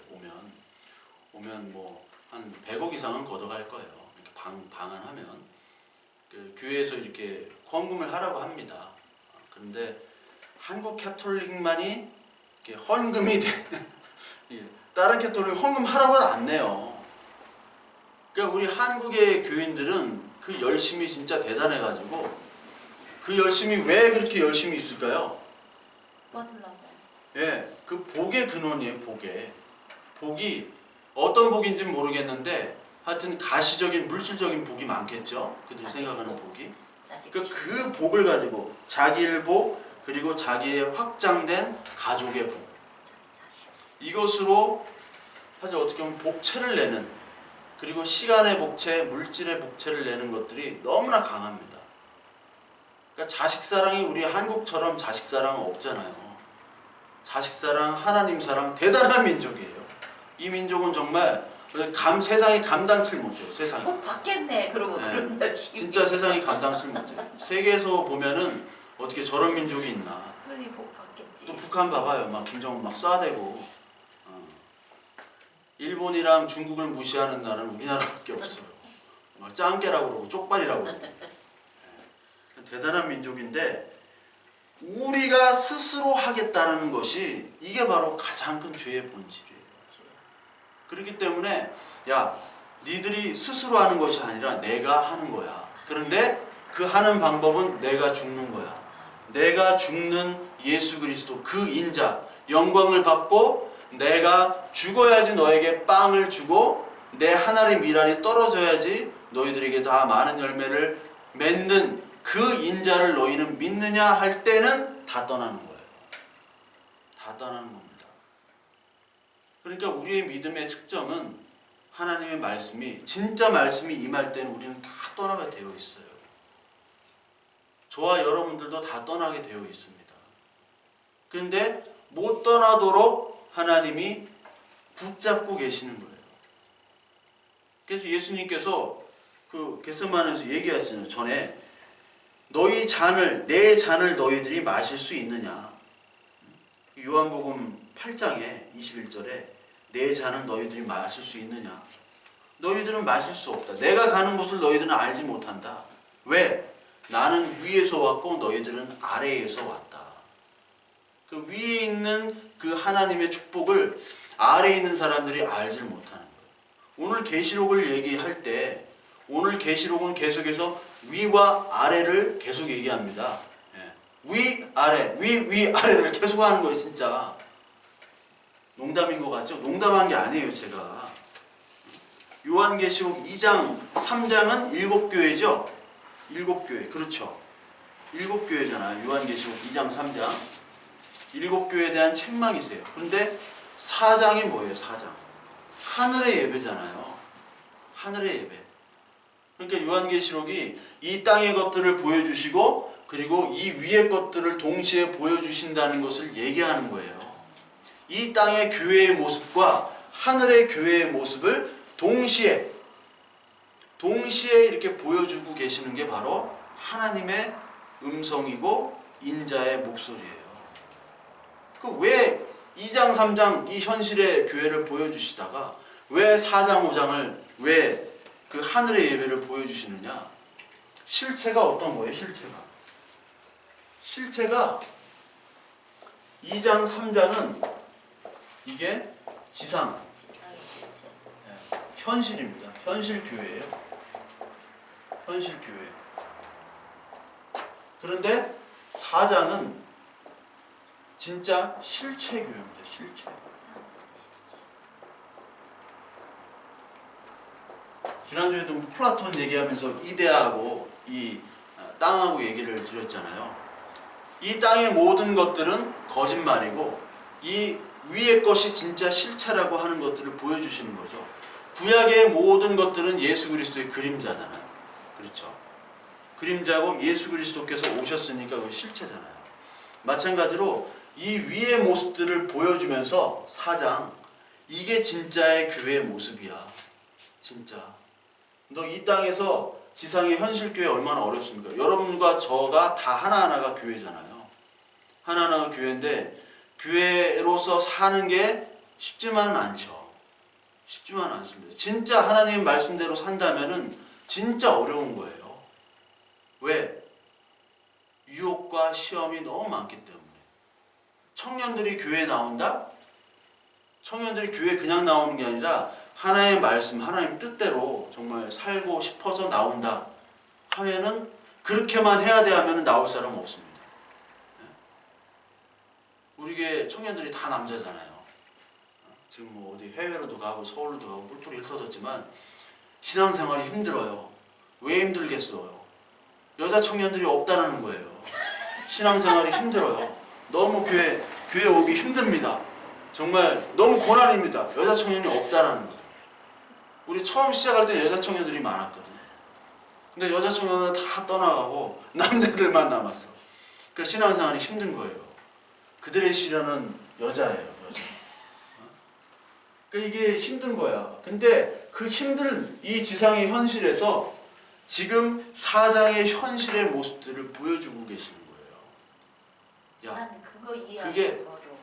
오면 한 100억 이상은 걷어갈 거예요. 이렇게 방한하면 교회에서 이렇게 헌금을 하라고 합니다. 그런데 한국 캐톨릭만이 이렇게 헌금이 다른 캐톨릭 헌금 하라고 안 내요. 그러니까 우리 한국의 교인들은 그 열심이 진짜 대단해가지고 그 열심이 왜 그렇게 열심히 있을까요? 그 복의 근원이에요. 복이 어떤 복인지는 모르겠는데 하여튼 가시적인 물질적인 복이 많겠죠. 그들이 생각하는 복이. 그러니까 그 복을 가지고 자기의 복 그리고 자기의 확장된 가족의 복 이것으로 사실 어떻게 보면 복채를 내는 그리고 시간의 복채, 물질의 복채를 내는 것들이 너무나 강합니다. 그러니까 자식사랑이 우리 한국처럼 자식사랑은 없잖아요. 자식사랑, 하나님 사랑 대단한 민족이에요. 이 민족은 정말 세상이 감당치 못해요. 세상이. 복 받겠네. 그러고 그런 열심히. 진짜 세상이 감당치 못해요. 세계에서 보면은 어떻게 저런 민족이 있나. 그러니 복 받겠지. 또 북한 봐봐요. 막 김정은 막 쏴대고. 일본이랑 중국을 무시하는 나라는 우리나라밖에 없어요. 막 짱깨라고 그러고 쪽발이라고 그러고. 대단한 민족인데 우리가 스스로 하겠다는 것이 이게 바로 가장 큰 죄의 본질이에요. 그렇기 때문에 니들이 스스로 하는 것이 아니라 내가 하는 거야. 그런데 그 하는 방법은 내가 죽는 거야. 내가 죽는 예수 그리스도 그 인자 영광을 받고 내가 죽어야지 너에게 빵을 주고 내 하나의 미랄이 떨어져야지 너희들에게 다 많은 열매를 맺는 그 인자를 너희는 믿느냐 할 때는 다 떠나는 거예요. 다 떠나는 겁니다. 그러니까 우리의 믿음의 특징은 하나님의 말씀이 진짜 말씀이 임할 때는 우리는 다 떠나게 되어 있어요. 저와 여러분들도 다 떠나게 되어 있습니다. 그런데 못 떠나도록 하나님이 붙잡고 계시는 거예요. 그래서 예수님께서 그 겟세마네에서 얘기하시는 전에 내 잔을 너희들이 마실 수 있느냐. 요한복음 8장에 21절에 내 잔은 너희들이 마실 수 있느냐. 너희들은 마실 수 없다. 내가 가는 곳을 너희들은 알지 못한다. 왜? 나는 위에서 왔고 너희들은 아래에서 왔다. 그 위에 있는 그 하나님의 축복을 아래에 있는 사람들이 알지 못하는 거예요. 오늘 계시록을 얘기할 때 오늘 계시록은 계속해서 위와 아래를 계속 얘기합니다. 위, 아래, 위, 아래를 계속 하는 거예요. 진짜 농담인 것 같죠? 농담한 게 아니에요. 제가 요한계시록 2장 3장은 7교회죠. 7교회 그렇죠. 7교회잖아요. 요한계시록 2장 3장 7교회에 대한 책망이세요. 그런데 4장이 뭐예요? 4장 하늘의 예배잖아요. 하늘의 예배. 그러니까 요한계시록이 이 땅의 것들을 보여주시고 그리고 이 위의 것들을 동시에 보여주신다는 것을 얘기하는 거예요. 이 땅의 교회의 모습과 하늘의 교회의 모습을 동시에 이렇게 보여주고 계시는 게 바로 하나님의 음성이고 인자의 목소리예요. 그 왜 2장 3장 이 현실의 교회를 보여주시다가 왜 4장 5장을 왜 그 하늘의 예배를 보여주시느냐? 실체가 어떤 거예요? 실체가 2장 3장은 이게 지상 현실입니다. 현실 교회예요. 현실 교회. 그런데 4장은 진짜 실체 교회입니다. 실체. 지난주에도 플라톤 얘기하면서 이데아하고 이 땅하고 얘기를 드렸잖아요. 이 땅의 모든 것들은 거짓말이고 이 위의 것이 진짜 실체라고 하는 것들을 보여주시는 거죠. 구약의 모든 것들은 예수 그리스도의 그림자잖아요. 그렇죠? 그림자고 예수 그리스도께서 오셨으니까 그 실체잖아요. 마찬가지로 이 위의 모습들을 보여주면서 4장 이게 진짜의 교회의 모습이야. 진짜. 너 이 땅에서 지상의 현실 교회 얼마나 어렵습니까? 여러분과 저가 다 하나하나가 교회잖아요. 하나하나가 교회인데 교회로서 사는 게 쉽지만은 않죠. 쉽지만은 않습니다. 진짜 하나님 말씀대로 산다면은 진짜 어려운 거예요. 왜? 유혹과 시험이 너무 많기 때문에. 청년들이 교회에 나온다? 청년들이 교회에 그냥 나오는 게 아니라 하나님의 말씀, 하나님 뜻대로 정말 살고 싶어서 나온다 하면은 그렇게만 해야 돼 하면은 나올 사람 없습니다. 우리 교회 청년들이 다 남자잖아요. 지금 뭐 어디 해외로도 가고 서울로도 가고 뿔뿔이 흩어졌지만 신앙생활이 힘들어요. 왜 힘들겠어요? 여자 청년들이 없다는 거예요. 신앙생활이 힘들어요. 너무 교회 오기 힘듭니다. 정말 너무 고난입니다. 여자 청년이 없다는 거예요. 우리 처음 시작할 때 여자 청년들이 많았거든. 근데 여자 청년은 다 떠나가고 남자들만 남았어. 그러니까 신앙생활이 힘든 거예요. 그들의 시련은 여자예요. 여자. 그러니까 이게 힘든 거야. 근데 그 힘든 이 지상의 현실에서 지금 4장의 현실의 모습들을 보여주고 계시는 거예요. 야, 나는 그거 이해하기 어려워.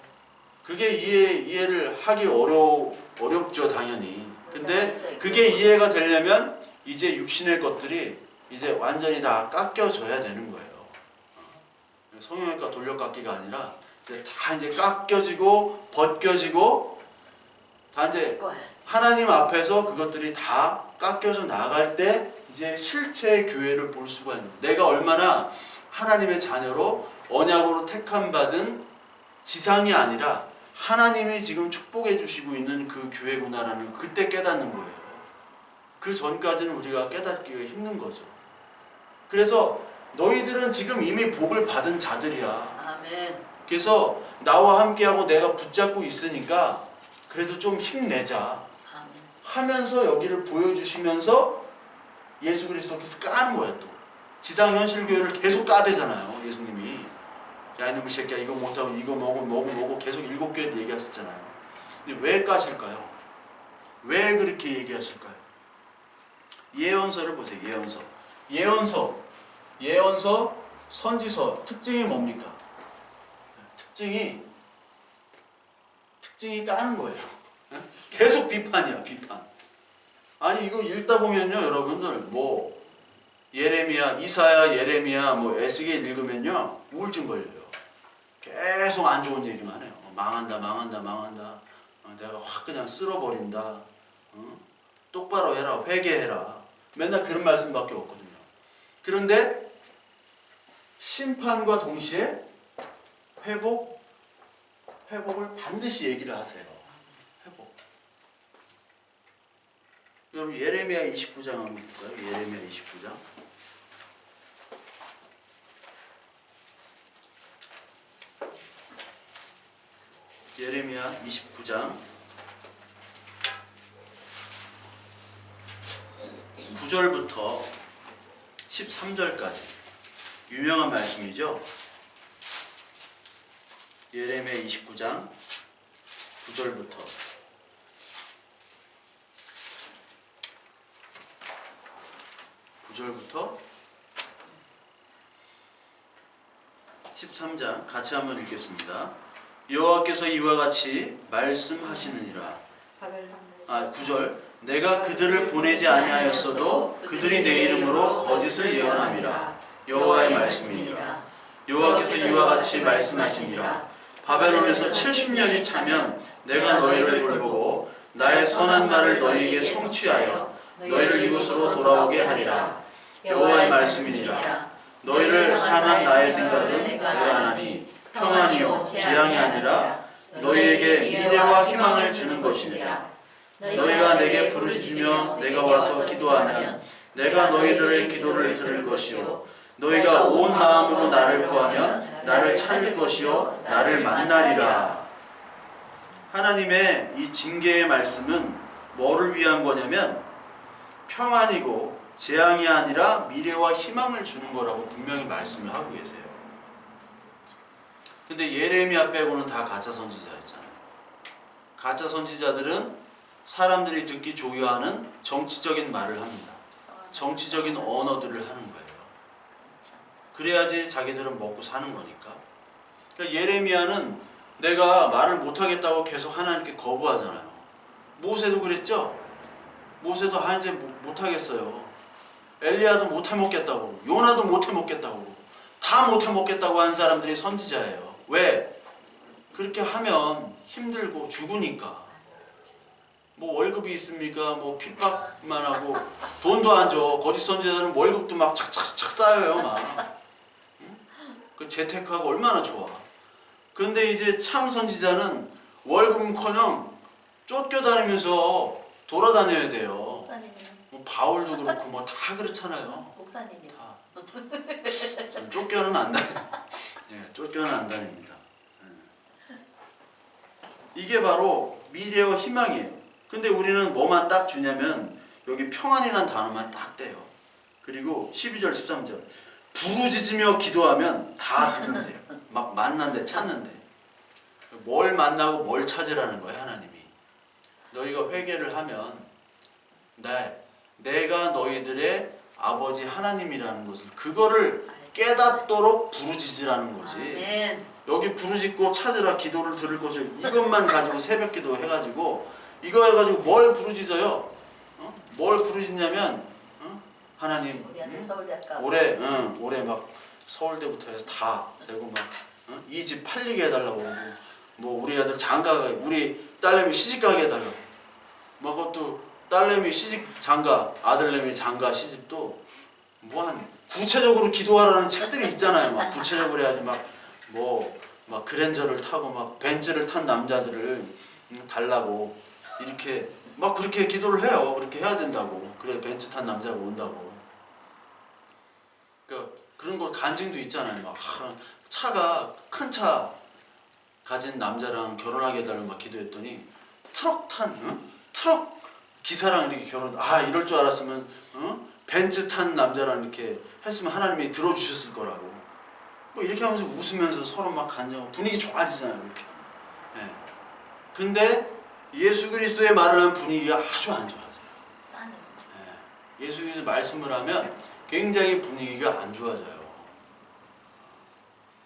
그게 이해를 하기 어렵죠, 당연히. 근데 그게 이해가 되려면 이제 육신의 것들이 이제 완전히 다 깎여져야 되는 거예요. 성형외과 돌려깎기가 아니라 이제 다 이제 깎여지고 벗겨지고 다 이제 하나님 앞에서 그것들이 다 깎여져 나갈 때 이제 실체의 교회를 볼 수가 있는 거예요. 내가 얼마나 하나님의 자녀로 언약으로 택함 받은 지상이 아니라 하나님이 지금 축복해 주시고 있는 그 교회구나라는 그때 깨닫는 거예요. 그 전까지는 우리가 깨닫기가 힘든 거죠. 그래서 너희들은 지금 이미 복을 받은 자들이야. 아멘. 그래서 나와 함께하고 내가 붙잡고 있으니까 그래도 좀 힘내자 아멘. 하면서 여기를 보여주시면서 예수 그리스도께서 까는 거야. 또 지상 현실 교회를 계속 까대잖아요. 예수님이 야 이놈의 새끼야 이거 못하고 이거 뭐고 계속 7교회를 얘기하셨잖아요. 근데 왜 까실까요? 왜 그렇게 얘기하실까요? 예언서를 보세요. 예언서, 선지서 특징이 뭡니까? 특징이 까는 거예요. 계속 비판이야, 비판. 아니 이거 읽다 보면요, 여러분들 뭐 예레미야, 이사야, 예레미야, 뭐 에스겔 읽으면요 우울증 걸려요. 계속 안 좋은 얘기만 해요. 망한다. 내가 확 그냥 쓸어버린다. 똑바로 해라, 회개해라. 맨날 그런 말씀밖에 없거든요. 그런데 심판과 동시에 회복을 반드시 얘기를 하세요. 회복. 여러분 예레미야 29장 한번 볼까요? 예레미야 29장. 예레미야 29장 9절 9절부터 13절까지 유명한 말씀이죠. 예레미야 29장 9절부터 13장 같이 한번 읽겠습니다. 여호와께서 이와 같이 말씀하시느니라. 9절 내가 그들을 보내지 아니하였어도 그들이 내 이름으로 거짓을 예언함이라. 여호와의 말씀이니라. 여호와께서 이와 같이 말씀하시니라. 바벨론에서 70년이 차면 내가 너희를 돌보고 나의 선한 말을 너희에게 성취하여 너희를 이곳으로 돌아오게 하리라. 여호와의 말씀이니라. 너희를 향한 나의 생각은 내가 하나니 평안이요 재앙이 아니라 너희에게 미래와 희망을 주는 것이니라. 너희가 내게 부르짖으며 내가 와서 기도하면 내가 너희들의 기도를 들을 것이요 너희가 온 마음으로 나를 구하면 나를 찾을 것이요 나를 만나리라. 하나님의 이 징계의 말씀은 뭐를 위한 거냐면 평안이고 재앙이 아니라 미래와 희망을 주는 거라고 분명히 말씀을 하고 계세요. 근데 예레미야 빼고는 다 가짜 선지자였잖아요. 가짜 선지자들은 사람들이 듣기 좋아하는 정치적인 말을 합니다. 정치적인 언어들을 하는 거예요. 그래야지 자기들은 먹고 사는 거니까. 그러니까 예레미야는 내가 말을 못하겠다고 계속 하나님께 거부하잖아요. 모세도 그랬죠? 모세도 이제 못하겠어요. 엘리야도 못해먹겠다고, 요나도 못해먹겠다고, 다 못해먹겠다고 하는 사람들이 선지자예요. 왜? 그렇게 하면 힘들고 죽으니까. 뭐 월급이 있습니까? 뭐 핍박만 하고 돈도 안 줘. 거짓 선지자들은 월급도 막 착착착 쌓여요, 막. 응? 그 재테크하고 얼마나 좋아. 근데 이제 참 선지자는 월급은커녕 쫓겨다니면서 돌아다녀야 돼요. 목사님이요. 뭐 바울도 그렇고 뭐 다 그렇잖아요. 목사님이요. 다. 쫓겨는 안 다니. 예, 쫓겨는 안 다닙니다. 이게 바로 미래와 희망이에요. 근데 우리는 뭐만 딱 주냐면 여기 평안이라는 단어만 딱 떼요. 그리고 12절 13절 부르짖으며 기도하면 다 듣는데 막 만난대 찾는데 뭘 만나고 뭘 찾으라는 거예요. 하나님이 너희가 회개를 하면 내가 너희들의 아버지 하나님이라는 것을 그거를 깨닫도록 부르짖으라는 거지. 아멘. 여기 부르짖고 찾으라 기도를 들을 것을 이것만 가지고 새벽 기도 해가지고 이거 해가지고 뭘 부르짖어요? 뭘 부르짖냐면 하나님 우리 아들 서울대학가 올해 막 서울대부터 해서 다 되고 막 이 집 팔리게 해달라고 그러고 뭐 우리 아들 장가 우리 딸내미 시집가게 해달라고 뭐 그것도 딸내미 시집 장가 아들내미 장가 시집도 뭐 한 구체적으로 기도하라는 책들이 있잖아요. 막 구체적으로 해야지 막 그랜저를 타고 막 벤츠를 탄 남자들을 달라고 이렇게 막 그렇게 기도를 해요. 그렇게 해야 된다고. 그래 벤츠 탄 남자가 온다고. 그러니까 그런 거 간증도 있잖아요. 막 차가 큰 차 가진 남자랑 결혼하게 해달라고 막 기도했더니 트럭 기사랑 이렇게 이럴 줄 알았으면 벤츠 탄 남자랑 이렇게 했으면 하나님이 들어주셨을 거라고. 뭐 이렇게 하면서 웃으면서 서로 막 간증하고 분위기 좋아지잖아요. 이렇게. 네. 근데 예수 그리스도의 말을 하면 분위기가 아주 안 좋아져요. 네. 예수 그리스도 말씀을 하면 굉장히 분위기가 안 좋아져요.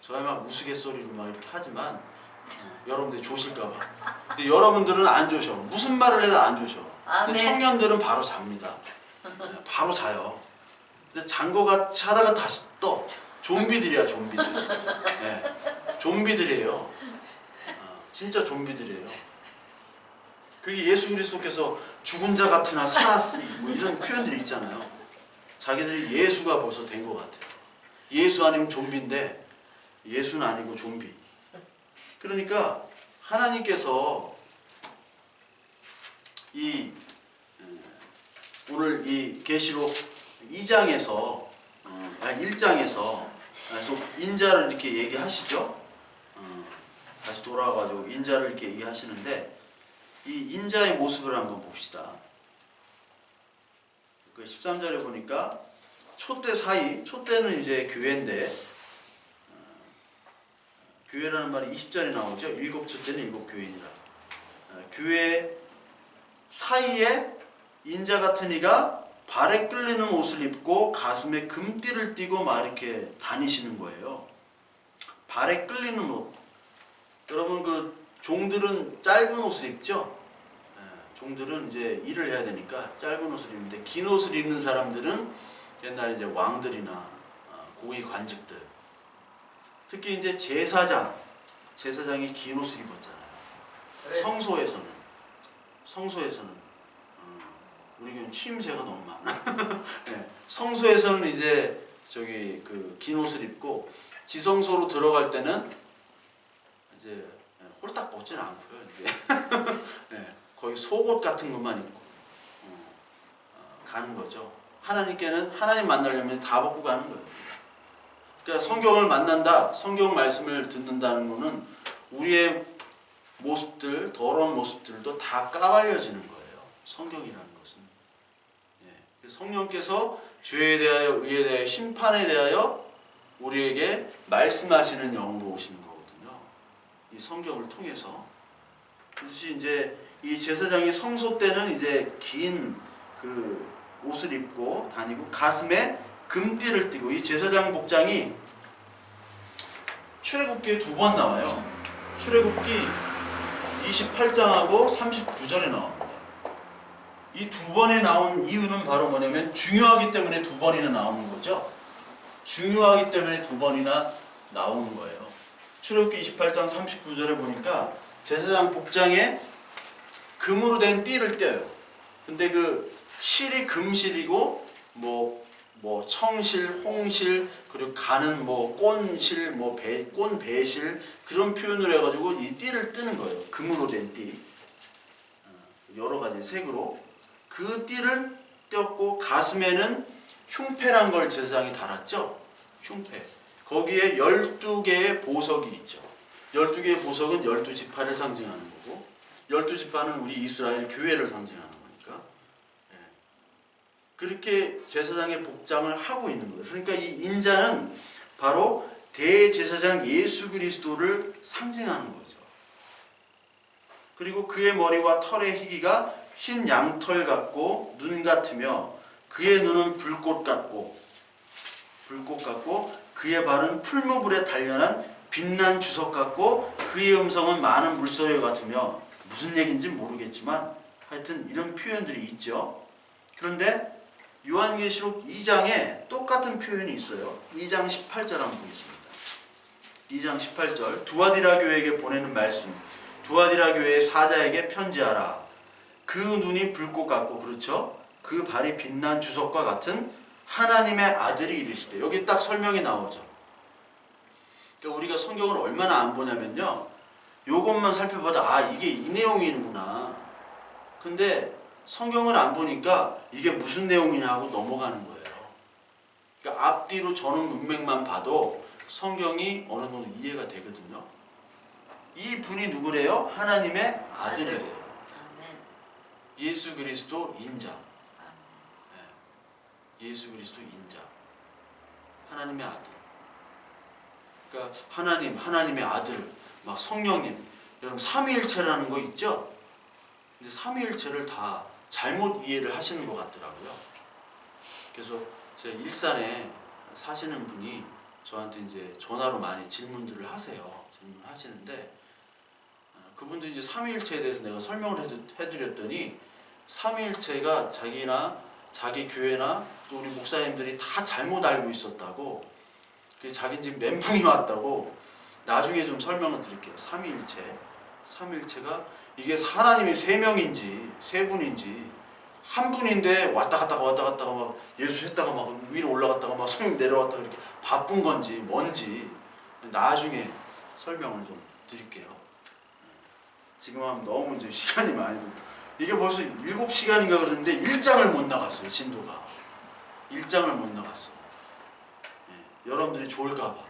저야 막 우스갯소리로 막 이렇게 하지만 여러분들이 조실까봐. 근데 여러분들은 안 조셔. 무슨 말을 해도 안 조셔. 근데 청년들은 바로 잡니다. 네. 바로 자요. 근데 잔 거 같이 하다가 다시 떠. 좀비들이야, 좀비들. 네. 좀비들이에요. 진짜 좀비들이에요. 그게 예수 그리스도께서 죽은 자 같으나 살았으니 뭐 이런 표현들이 있잖아요. 자기들이 예수가 벌써 된 것 같아요. 예수 아니면 좀비인데 예수는 아니고 좀비. 그러니까 하나님께서 오늘 이 계시록 2장에서 1장에서 계속 인자를 이렇게 얘기하시죠. 다시 돌아와가지고 인자를 이렇게 얘기하시는데 이 인자의 모습을 한번 봅시다. 그 13절에 보니까 촛대 사이, 촛대는 이제 교회인데 교회라는 말이 20절에 나오죠. 일곱 촛대는 일곱 교인이라. 교회 사이에 인자 같은 이가 발에 끌리는 옷을 입고 가슴에 금띠를 띠고 막 이렇게 다니시는 거예요. 발에 끌리는 옷. 여러분 그 종들은 짧은 옷을 입죠. 종들은 이제 일을 해야 되니까 짧은 옷을 입는데 긴 옷을 입는 사람들은 옛날에 이제 왕들이나 고위 관직들, 특히 이제 제사장이 긴 옷을 입었잖아요. 성소에서는 우리 교회는 취임새가 너무 많아. 네, 성소에서는 이제 저기 그 긴 옷을 입고 지성소로 들어갈 때는 이제 홀딱 벗지는 않고요. 이게 네, 거의 속옷 같은 것만 입고 가는 거죠. 하나님 만나려면 다 벗고 가는 거예요. 그러니까 성경을 만난다, 성경 말씀을 듣는다는 거는 우리의 모습들, 더러운 모습들도 다 까발려지는 거예요. 성경이라는 것은. 네. 성령께서 죄에 대하여, 의에 대하여, 심판에 대하여 우리에게 말씀하시는 영으로 오시는 거거든요. 이 성경을 통해서. 그래서 이제 이 제사장이 성소 때는 이제 긴 그 옷을 입고 다니고 가슴에 금띠를 띠고, 이 제사장 복장이 출애굽기에 2번 나와요. 출애굽기 28장하고 39절에 나옵니다. 이 2번에 나온 이유는 바로 뭐냐면 중요하기 때문에 2번이나 나오는 거죠. 중요하기 때문에 2번이나 나오는 거예요. 출애굽기 28장 39절에 보니까 제사장 복장에 금으로 된 띠를 떼요. 근데 그 실이 금실이고 뭐 청실, 홍실, 그리고 가는 뭐 꼰실, 꼰배실, 그런 표현을 해가지고 이 띠를 뜨는 거예요. 금으로 된 띠, 여러 가지 색으로 그 띠를 떼었고, 가슴에는 흉패란 걸 제사장이 달았죠. 흉패. 거기에 12개의 보석이 있죠. 12개의 보석은 12지파를 상징하는 거고, 12지파는 우리 이스라엘 교회를 상징하는 거니까. 그렇게 제사장의 복장을 하고 있는 거예요. 그러니까 이 인자는 바로 대제사장 예수 그리스도를 상징하는 거죠. 그리고 그의 머리와 털의 희기가 흰 양털 같고 눈 같으며, 그의 눈은 불꽃 같고 그의 발은 풀무불에 단련한 빛난 주석 같고, 그의 음성은 많은 물소리 같으며, 무슨 얘기인지 모르겠지만 하여튼 이런 표현들이 있죠. 그런데 요한계시록 2장에 똑같은 표현이 있어요. 2장 18절 한번 보겠습니다. 2장 18절, 두아디라 교회에게 보내는 말씀, 두아디라 교회의 사자에게 편지하라. 그 눈이 불꽃 같고, 그렇죠? 그 발이 빛난 주석과 같은 하나님의 아들이 이르시되. 여기 딱 설명이 나오죠. 그러니까 우리가 성경을 얼마나 안 보냐면요, 요것만 살펴봐도 이게 이 내용이구나. 근데 성경을 안 보니까 이게 무슨 내용이냐고 넘어가는 거예요. 그러니까 앞뒤로 전후 문맥만 봐도 성경이 어느 정도 이해가 되거든요. 이 분이 누구래요? 하나님의 아들이래요. 아멘. 예수 그리스도 인자. 아멘. 예수 그리스도 인자. 하나님의 아들. 그러니까 하나님의 아들, 막 성령님. 여러분 삼위일체라는 거 있죠? 근데 삼위일체를 다 잘못 이해를 하시는 것 같더라고요. 그래서 제 일산에 사시는 분이 저한테 이제 전화로 많이 질문들을 질문하시는데, 그분도 이제 삼위일체에 대해서 내가 설명을 해드렸더니, 삼위일체가 자기나 자기 교회나 또 우리 목사님들이 다 잘못 알고 있었다고, 자기 집 멘붕이 왔다고. 나중에 좀 설명을 드릴게요. 삼위일체가 이게 하나님이 3명인지 3분인지, 한 분인데 왔다 갔다 막 예수 했다가 막 위로 올라갔다가 막 성령 내려왔다가 이렇게 바쁜 건지 뭔지 나중에 설명을 좀 드릴게요. 지금 하면 너무 이제 시간이 많이 들고, 이게 벌써 7시간인가 그러는데 1장을 못 나갔어요. 진도가 1장을 못 나갔어. 여러분들이 졸까봐.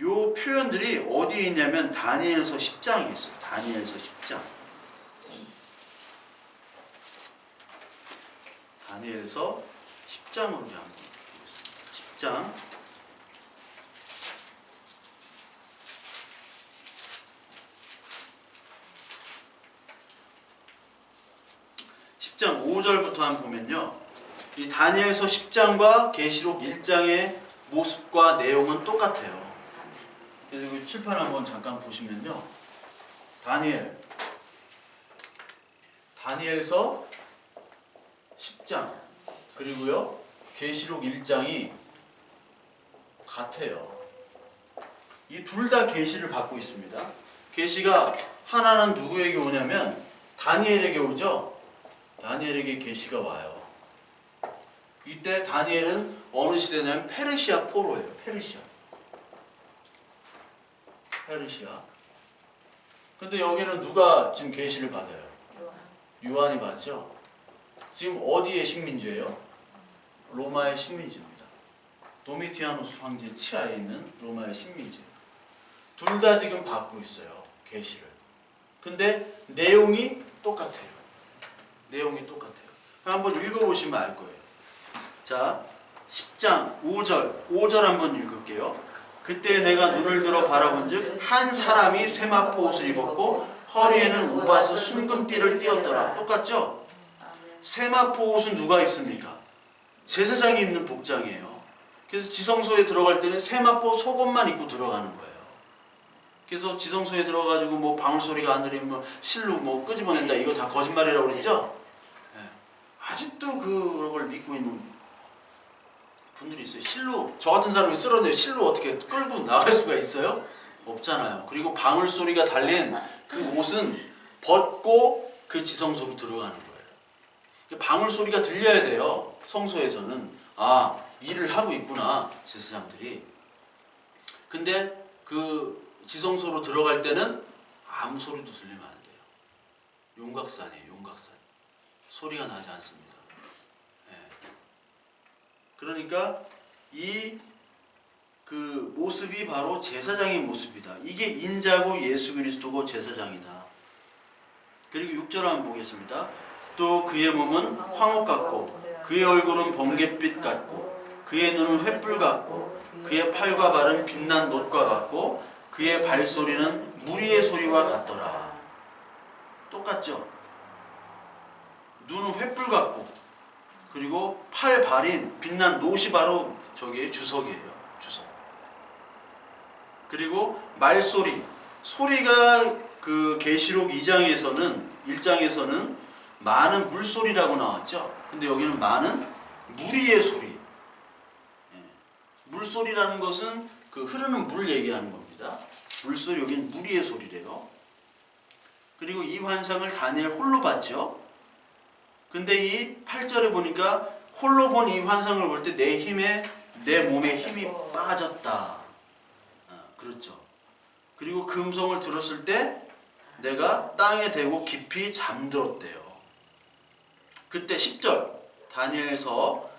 요 표현들이 어디에 있냐면 다니엘서 10장에 있어요. 다니엘서 10장. 다니엘서 10장으로 한번 보겠습니다. 10장 10장 5절부터 한번 보면요. 이 다니엘서 10장과 계시록 1장의 모습과 내용은 똑같아요. 그래서 그 칠판 한번 잠깐 보시면요. 다니엘서 10장 그리고요. 계시록 1장이 같아요. 이 둘 다 계시를 받고 있습니다. 계시가 하나는 누구에게 오냐면 다니엘에게 오죠. 다니엘에게 계시가 와요. 이때 다니엘은 어느 시대냐면 페르시아 포로예요. 페르시아. 근데 여기는 누가 지금 계시를 받아요? 요한이 받죠. 지금 어디의 식민지예요? 로마의 식민지입니다. 도미티아누스 황제 치하에 있는 로마의 식민지. 둘 다 지금 받고 있어요. 계시를. 근데 내용이 똑같아요. 한번 읽어보시면 알 거예요. 자, 10장 5절 한번 읽을게요. 그때 내가 눈을 들어 바라본즉 한 사람이 세마포 옷을 입었고 허리에는 우바스 순금띠를 띠었더라. 똑같죠? 세마포 옷은 누가 입습니까? 제사장이 입는 복장이에요. 그래서 지성소에 들어갈 때는 세마포 속옷만 입고 들어가는 거예요. 그래서 지성소에 들어가지고 뭐 방울 소리가 안 들리면 실로 뭐 끄집어낸다 이거 다 거짓말이라고 그랬죠? 네. 아직도 그걸 믿고 있는 분들이 있어요. 실로 저 같은 사람이 쓸어내요. 실로 어떻게 끌고 나갈 수가 있어요? 없잖아요. 그리고 방울 소리가 달린 그 옷은 벗고 그 지성소로 들어가는 거예요. 방울 소리가 들려야 돼요. 성소에서는 아 일을 하고 있구나 제사장들이. 근데 그 지성소로 들어갈 때는 아무 소리도 들리면 안 돼요. 용각산이에요. 용각산. 소리가 나지 않습니다. 네. 그러니까 이 그 모습이 바로 제사장의 모습이다. 이게 인자고 예수 그리스도고 제사장이다. 그리고 6절 한번 보겠습니다. 또 그의 몸은 황옥 같고 그의 얼굴은 번갯빛 같고 그의 눈은 횃불 같고 그의 팔과 발은 빛난 놋과 같고 그의 발소리는 무리의 소리와 같더라. 똑같죠? 눈은 횃불 같고 그리고 팔, 발인 빛난 놋이 바로 저게 주석이에요. 주석. 그리고 말소리. 소리가 그 계시록 1장에서는 많은 물소리라고 나왔죠. 근데 여기는 많은 무리의 소리. 물소리라는 것은 그 흐르는 물 얘기하는 겁니다. 물소리, 여기는 무리의 소리래요. 그리고 이 환상을 다니엘 홀로 봤죠. 근데 이 8절에 보니까 홀로 본 이 환상을 볼 때 내 몸에 힘이 빠졌다. 그렇죠. 그리고 그 음성을 들었을 때 내가 땅에 대고 깊이 잠들었대요. 그때 10절 다니엘서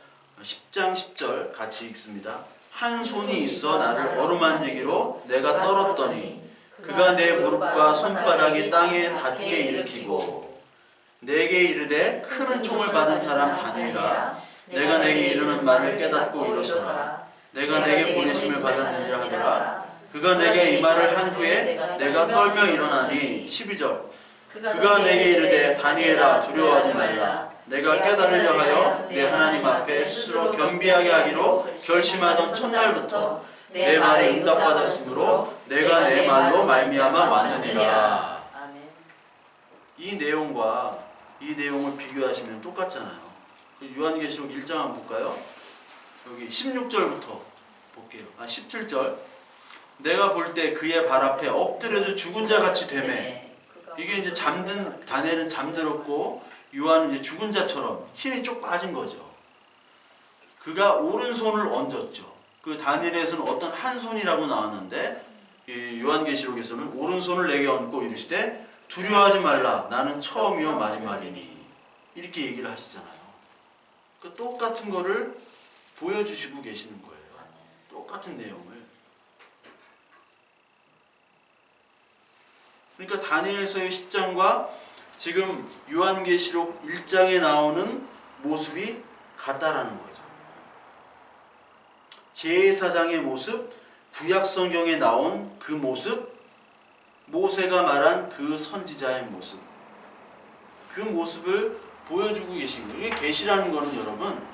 10장 10절 같이 읽습니다. 한 손이 있어 나를 어루만지기로 내가 떨었더니 그가 내 무릎과 손바닥이 땅에 닿게 일으키고 내게 이르되 큰 은총을 받은 사람 다니엘아 내가 내게 이르는 말을 깨닫고 일어서라. 내가 내게 보내심을 받았느니라 하더라. 그가 내게 이 말을 한 후에 내가 떨며 일어나니 12절 그가 내게 이르되 다니엘아 두려워하지 말라. 내가 깨달으려 하여 내 하나님 앞에 스스로 겸비하게 하기로 결심하던 첫날부터 내 말이 응답받았으므로 내가 내 말로 말미암아 왔느니라. 이 내용과 이 내용을 비교하시면 똑같잖아요. 요한계시록 1장 한번 볼까요? 여기 16절부터 볼게요. 17절 내가 볼 때 그의 발 앞에 엎드려져 죽은 자 같이 되매. 이게 이제 다니엘은 잠들었고 요한은 이제 죽은 자처럼 힘이 쭉 빠진 거죠. 그가 오른손을 얹었죠. 그 다니엘에서는 어떤 한 손이라고 나왔는데 이 요한계시록에서는 오른손을 내게 얹고 이르시되 두려워하지 말라. 나는 처음이요 마지막이니. 이렇게 얘기를 하시잖아요. 그 똑같은 거를 보여주시고 계시는 거예요. 똑같은 내용을. 그러니까 다니엘서의 10장과 지금 요한계시록 1장에 나오는 모습이 같다라는 거죠. 제사장의 모습, 구약 성경에 나온 그 모습, 모세가 말한 그 선지자의 모습, 그 모습을 보여주고 계신 거예요. 이게 계시라는 거는 여러분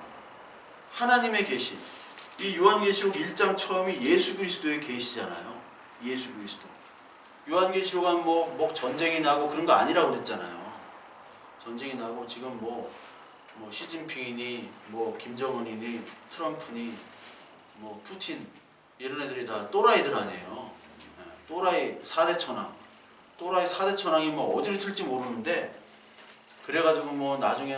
하나님의 계시. 이 요한계시록 1장 처음이 예수 그리스도의 계시잖아요. 예수 그리스도. 요한계시록 하면 뭐 전쟁이 나고 그런 거 아니라고 그랬잖아요. 전쟁이 나고 지금 뭐 시진핑이니 뭐 김정은이니 트럼프니 뭐 푸틴 이런 애들이 다 또라이들 아니에요. 또라이 4대 천왕. 또라이 4대 천왕이 뭐 어디로 튈지 모르는데 그래가지고 뭐 나중에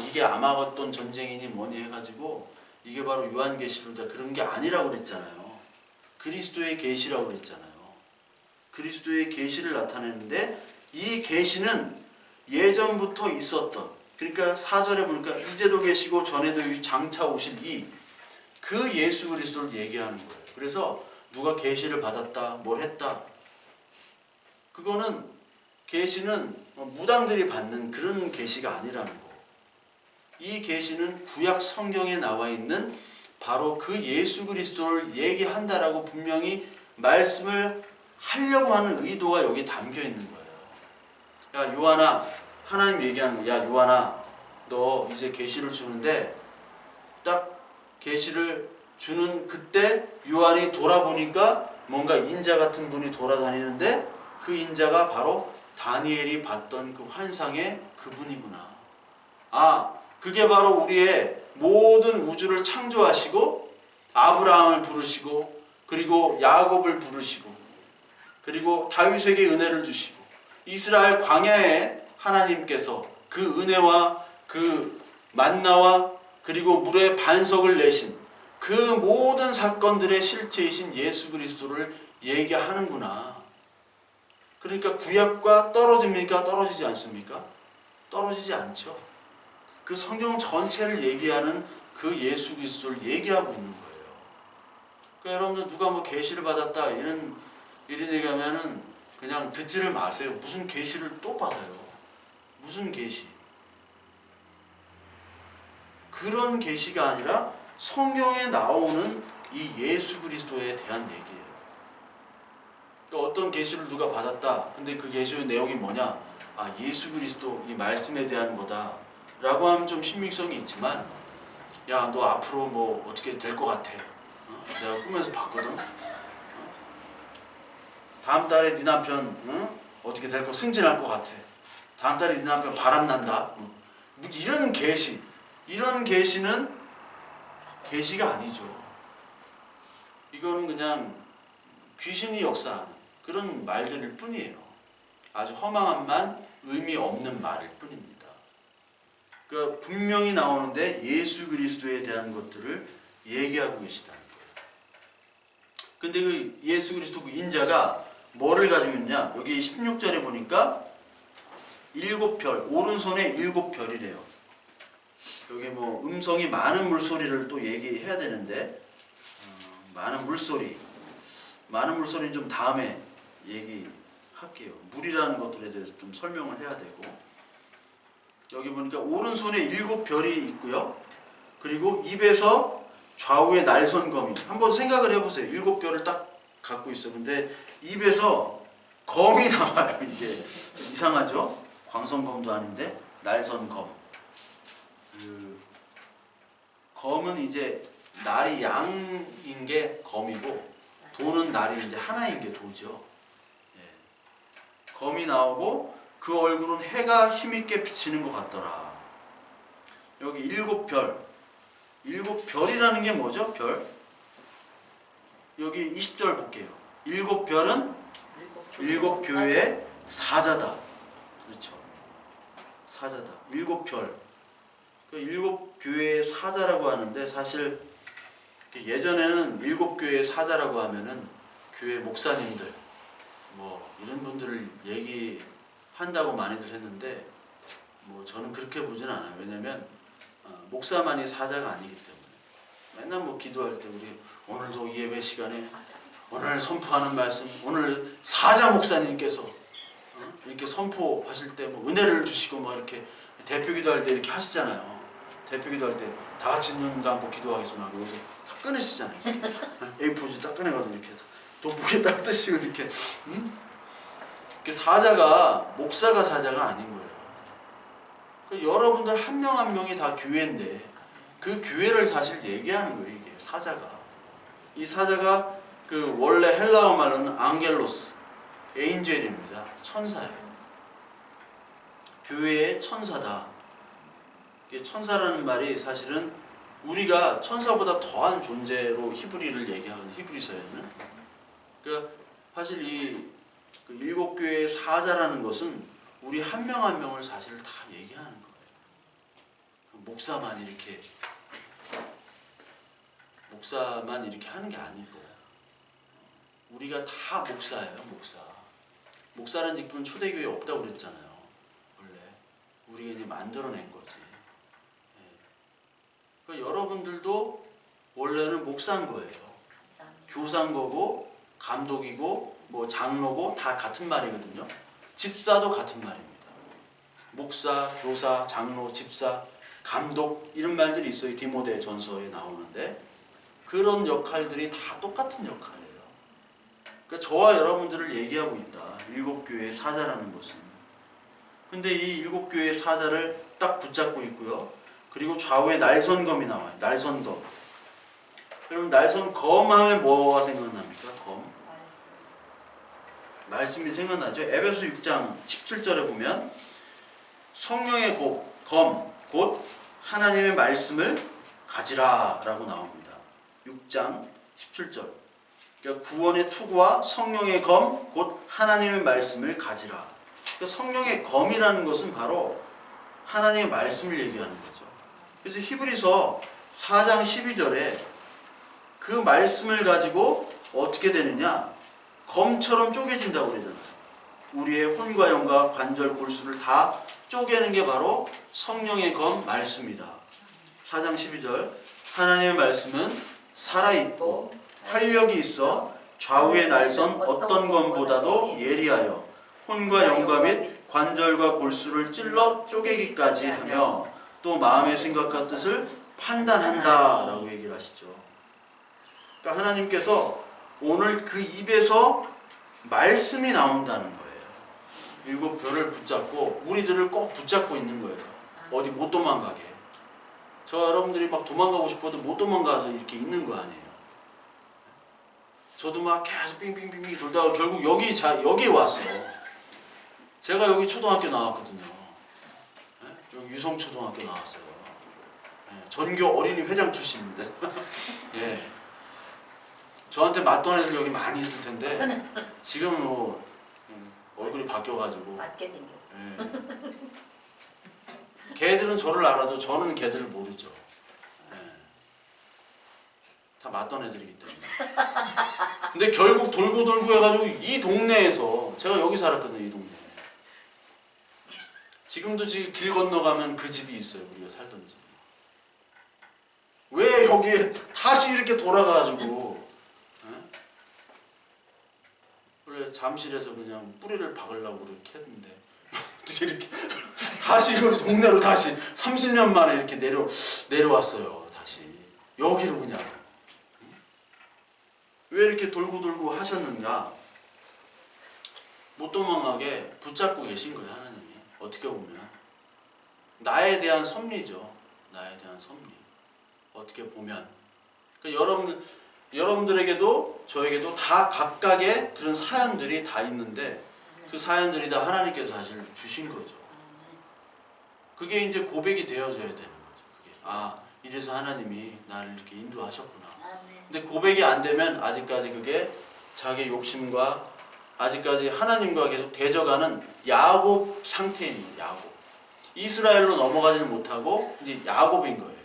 이게 아마겟돈 전쟁이니 뭐니 해가지고 이게 바로 요한계시록이다 그런 게 아니라고 그랬잖아요. 그리스도의 계시라고 그랬잖아요. 그리스도의 계시를 나타내는데 이 계시는 예전부터 있었던, 그러니까 4절에 보니까 이제도 계시고 전에도 장차 오실 그 예수 그리스도를 얘기하는 거예요. 그래서 누가 계시를 받았다, 뭘 했다, 그거는 계시는 무당들이 받는 그런 계시가 아니라는 거. 이 계시는 구약 성경에 나와 있는 바로 그 예수 그리스도를 얘기한다라고 분명히 말씀을 하려고 하는 의도가 여기 담겨 있는 거예요. 야 요한아, 하나님 얘기하는 거야. 야 요한아, 너 이제 계시를 주는데 딱 계시를 주는 그때 요한이 돌아보니까 뭔가 인자 같은 분이 돌아다니는데 그 인자가 바로 다니엘이 봤던 그 환상의 그분이구나. 아, 그게 바로 우리의 모든 우주를 창조하시고 아브라함을 부르시고 그리고 야곱을 부르시고 그리고 다윗에게 은혜를 주시고 이스라엘 광야에 하나님께서 그 은혜와 그 만나와 그리고 물의 반석을 내신 그 모든 사건들의 실체이신 예수 그리스도를 얘기하는구나. 그러니까 구약과 떨어집니까? 떨어지지 않습니까? 떨어지지 않죠. 그 성경 전체를 얘기하는 그 예수 그리스도를 얘기하고 있는 거예요. 그러니까 여러분들 누가 뭐 계시를 받았다 이런 얘기하면은 그냥 듣지를 마세요. 무슨 계시를 또 받아요? 무슨 계시? 그런 계시가 아니라 성경에 나오는 이 예수 그리스도에 대한 얘기예요. 그러니까 어떤 계시를 누가 받았다. 근데 그 계시의 내용이 뭐냐? 아, 예수 그리스도 이 말씀에 대한 거다. 라고 하면 좀 신빙성이 있지만, 야, 너 앞으로 뭐 어떻게 될 것 같아. 내가 꿈에서 봤거든. 다음 달에 네 남편 어떻게 될 거 승진할 것 같아. 다음 달에 네 남편 바람난다. 이런 계시, 이런 계시는 계시가 아니죠. 이거는 그냥 귀신이 역사하는 그런 말들일 뿐이에요. 아주 허망한만 의미 없는 말일 뿐입니다. 그러니까 분명히 나오는데 예수 그리스도에 대한 것들을 얘기하고 계시다는 거예요. 근데 그 예수 그리스도 그 인자가 뭐를 가지고 있냐? 여기 16절에 보니까 7별, 오른손에 7별이래요. 여기 뭐 음성이 많은 물소리를 또 얘기해야 되는데 많은 물소리는 좀 다음에 얘기할게요. 물이라는 것들에 대해서 좀 설명을 해야 되고, 여기 보니까 오른손에 7별이 있고요. 그리고 입에서 좌우에 날선검이, 한번 생각을 해보세요. 7별을 딱 갖고 있어. 근데 입에서 검이 나와요. 이게 이상하죠? 광선검도 아닌데 날선검. 그 검은 이제 날이 양인 게 검이고 도는 날이 이제 하나인 게 도죠. 예. 검이 나오고 그 얼굴은 해가 힘있게 비치는 것 같더라. 여기 7별. 7별이라는 게 뭐죠? 별. 여기 20절 볼게요. 7별은 7교회의 사자다. 그렇죠. 사자다. 7별. 그 7교회의 사자라고 하는데, 사실 예전에는 7교회의 사자라고 하면은 교회 목사님들 뭐 이런 분들을 얘기한다고 많이들 했는데, 뭐 저는 그렇게 보진 않아요. 왜냐면 목사만이 사자가 아니기 때문에. 맨날 뭐 기도할 때 우리 오늘도 예배 시간에 오늘 선포하는 말씀, 오늘 사자 목사님께서 이렇게 선포하실 때 뭐 은혜를 주시고 뭐 이렇게 대표 기도할 때 이렇게 하시잖아요. 대표기도 할 때 다 같이 눈 감고 기도하겠습니다. 여기서 다 꺼내시잖아요. A4지 딱 꺼내가지고 이렇게 돋보기 딱 뜨시고 이렇게. 사자가 목사가 사자가 아닌 거예요. 여러분들 한 명 한 명이 다 교회인데 그 교회를 사실 얘기하는 거예요. 이게 사자가. 이 사자가 그 원래 헬라어 말로는 앙겔로스, 에인젤입니다. 천사예요. 교회의 천사다. 이게 천사라는 말이 사실은 우리가 천사보다 더한 존재로 히브리를 얘기하는 히브리서에는 사실 그 일곱 교회의 사자라는 것은 우리 한 명 한 명을 사실 다 얘기하는 거예요. 목사만 이렇게 하는 게 아니고 우리가 다 목사예요. 목사라는 직분은 초대교회에 없다고 그랬잖아요. 원래 우리가 이제 만들어낸 거지. 그러니까 여러분들도 원래는 목사인 거예요. 교사인 거고 감독이고 뭐 장로고 다 같은 말이거든요. 집사도 같은 말입니다. 목사, 교사, 장로, 집사, 감독 이런 말들이 있어요. 디모데 전서에 나오는데 그런 역할들이 다 똑같은 역할이에요. 그러니까 저와 여러분들을 얘기하고 있다. 일곱 교회의 사자라는 것은. 근데 이 일곱 교회의 사자를 딱 붙잡고 있고요. 그리고 좌우에 날선검이 나와요. 날선검. 여러분 날선검 하면 뭐가 생각납니까? 검. 말씀이 생각나죠? 에베소 6장 17절에 보면 성령의 검, 곧 하나님의 말씀을 가지라 라고 나옵니다. 6장 17절. 그러니까 구원의 투구와 성령의 검, 곧 하나님의 말씀을 가지라. 그러니까 성령의 검이라는 것은 바로 하나님의 말씀을 얘기하는 거죠. 그래서 히브리서 4장 12절에 그 말씀을 가지고 어떻게 되느냐? 검처럼 쪼개진다고 그러잖아요. 우리의 혼과 영과 관절 골수를 다 쪼개는 게 바로 성령의 검 말씀이다. 4장 12절 하나님의 말씀은 살아있고 활력이 있어 좌우의 날선 어떤 검보다도 예리하여 혼과 영과 및 관절과 골수를 찔러 쪼개기까지 하며 또 마음의 생각과 뜻을 판단한다 라고 얘기를 하시죠. 그러니까 하나님께서 오늘 그 입에서 말씀이 나온다는 거예요. 일곱 별을 붙잡고 우리들을 꼭 붙잡고 있는 거예요. 어디 못 도망가게. 저 여러분들이 막 도망가고 싶어도 못 도망가서 이렇게 있는 거 아니에요. 저도 막 계속 빙빙빙빙 돌다가 결국 여기 왔어요. 제가 여기 초등학교 나왔거든요. 여기 유성초등학교 나왔어요. 전교 어린이 회장 출신입니다. 예. 저한테 맞던 애들 여기 많이 있을 텐데 지금은 뭐 얼굴이 바뀌어가지고 맞게 생겼어. 예. 걔들은 저를 알아도 저는 걔들을 모르죠. 예. 다 맞던 애들이기 때문에. 근데 결국 돌고 해가지고 이 동네에서 제가 여기 살았거든요. 이 동네. 지금도 지금 길 건너가면 그 집이 있어요. 우리가 살던 집. 왜 여기에 다시 이렇게 돌아가가지고 그래 잠실에서 그냥 뿌리를 박으려고 그렇게 했는데 어떻게 이렇게 다시 그 동네로 다시 30년 만에 이렇게 내려왔어요. 다시 여기로 그냥. 왜 이렇게 돌고 하셨는가? 못 도망가게 붙잡고 계신 거예요. 하나님이. 어떻게 보면 나에 대한 섭리죠. 나에 대한 섭리. 어떻게 보면 그러니까 여러분들에게도 저에게도 다 각각의 그런 사연들이 다 있는데 그 사연들이 다 하나님께서 사실 주신 거죠. 그게 이제 고백이 되어져야 되는 거죠. 그게 이래서 하나님이 나를 이렇게 인도하셨구나. 근데 고백이 안 되면 아직까지 그게 자기 욕심과 아직까지 하나님과 계속 대적하는 야곱 상태인 거예요. 야곱. 이스라엘로 넘어가지는 못하고 이제 야곱인 거예요.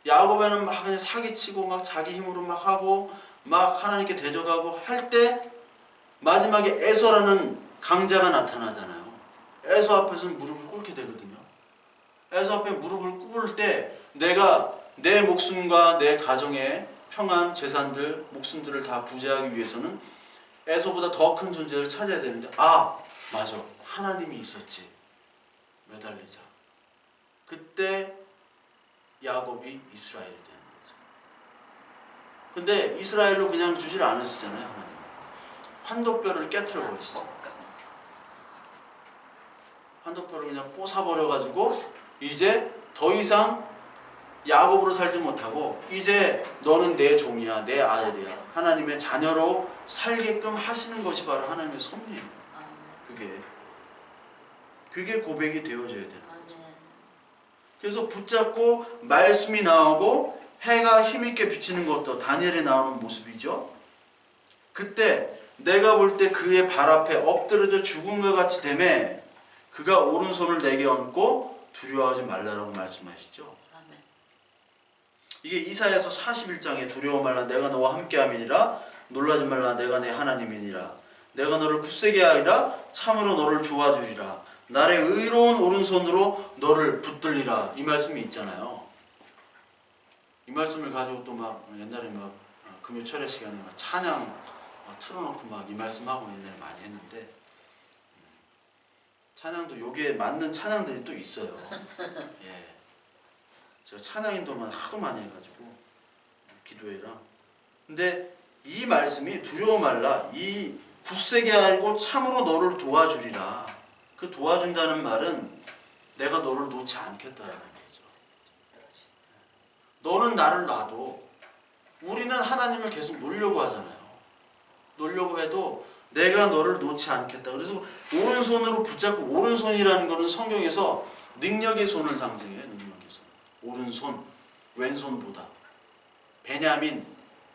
야곱에는 막 그냥 사기치고 막 자기 힘으로 막 하고 막 하나님께 대적하고 할 때 마지막에 에서라는 강자가 나타나잖아요. 에서 앞에서는 무릎을 꿇게 되거든요. 에서 앞에 무릎을 꿇을 때 내가 내 목숨과 내 가정의 평안, 재산들, 목숨들을 다 부재하기 위해서는 에서보다 더 큰 존재를 찾아야 되는데 맞아. 하나님이 있었지. 매달리자. 그때 야곱이 이스라엘이 되는 거죠. 근데 이스라엘로 그냥 주질 않으시잖아요. 하나님. 환도뼈를 깨트려 버리시죠. 환도뼈를 그냥 뽀사버려가지고 이제 더 이상 야곱으로 살지 못하고 이제 너는 내 종이야, 내 아들이야, 하나님의 자녀로 살게끔 하시는 것이 바로 하나님의 섭리예요. 그게 고백이 되어져야 되는 거죠. 그래서 붙잡고 말씀이 나오고 해가 힘있게 비치는 것도 다니엘에 나오는 모습이죠. 그때 내가 볼 때 그의 발 앞에 엎드려져 죽은 것 같이 되매 그가 오른손을 내게 얹고 두려워하지 말라라고 말씀하시죠. 이게 이사야서 41장에 두려워 말라 내가 너와 함께함이니라 놀라지 말라 내가 내 하나님이니라 내가 너를 굳세게 하리라 참으로 너를 도와주리라 나의 의로운 오른손으로 너를 붙들리라 이 말씀이 있잖아요. 이 말씀을 가지고 또 막 옛날에 막 금요 철야 시간에 막 찬양 틀어놓고 막 이 말씀하고 옛날에 많이 했는데 찬양도 여기에 맞는 찬양들이 또 있어요. 예. 제가 찬양 인도만 하도 많이 해가지고 기도회랑 근데 이 말씀이 두려워 말라 이 굳세게 알고 참으로 너를 도와주리라 그 도와준다는 말은 내가 너를 놓지 않겠다라는 거죠. 너는 나를 놔도 우리는 하나님을 계속 놓으려고 하잖아요. 놓으려고 해도 내가 너를 놓지 않겠다. 그래서 오른손으로 붙잡고 오른손이라는 것은 성경에서 능력의 손을 상징해요. 능력의 손. 오른손, 왼손보다. 베냐민,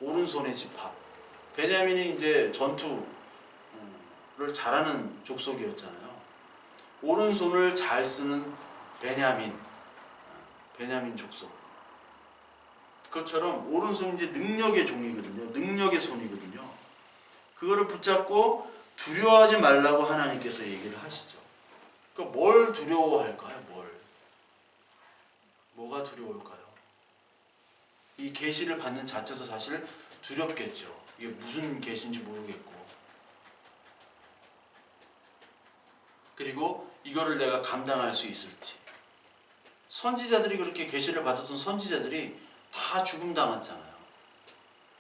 오른손의 집합. 베냐민이 이제 전투를 잘하는 족속이었잖아요. 오른손을 잘 쓰는 베냐민 족속. 그것처럼 오른손이 이제 능력의 종이거든요. 능력의 손이거든요. 그거를 붙잡고 두려워하지 말라고 하나님께서 얘기를 하시죠. 그러니까 뭘 두려워할까요? 뭐가 두려울까요? 이 계시를 받는 자체도 사실 두렵겠죠. 이게 무슨 계시인지 모르겠고. 그리고 이거를 내가 감당할 수 있을지. 선지자들이 그렇게 계시를 받았던 선지자들이 다 죽음 당했잖아요.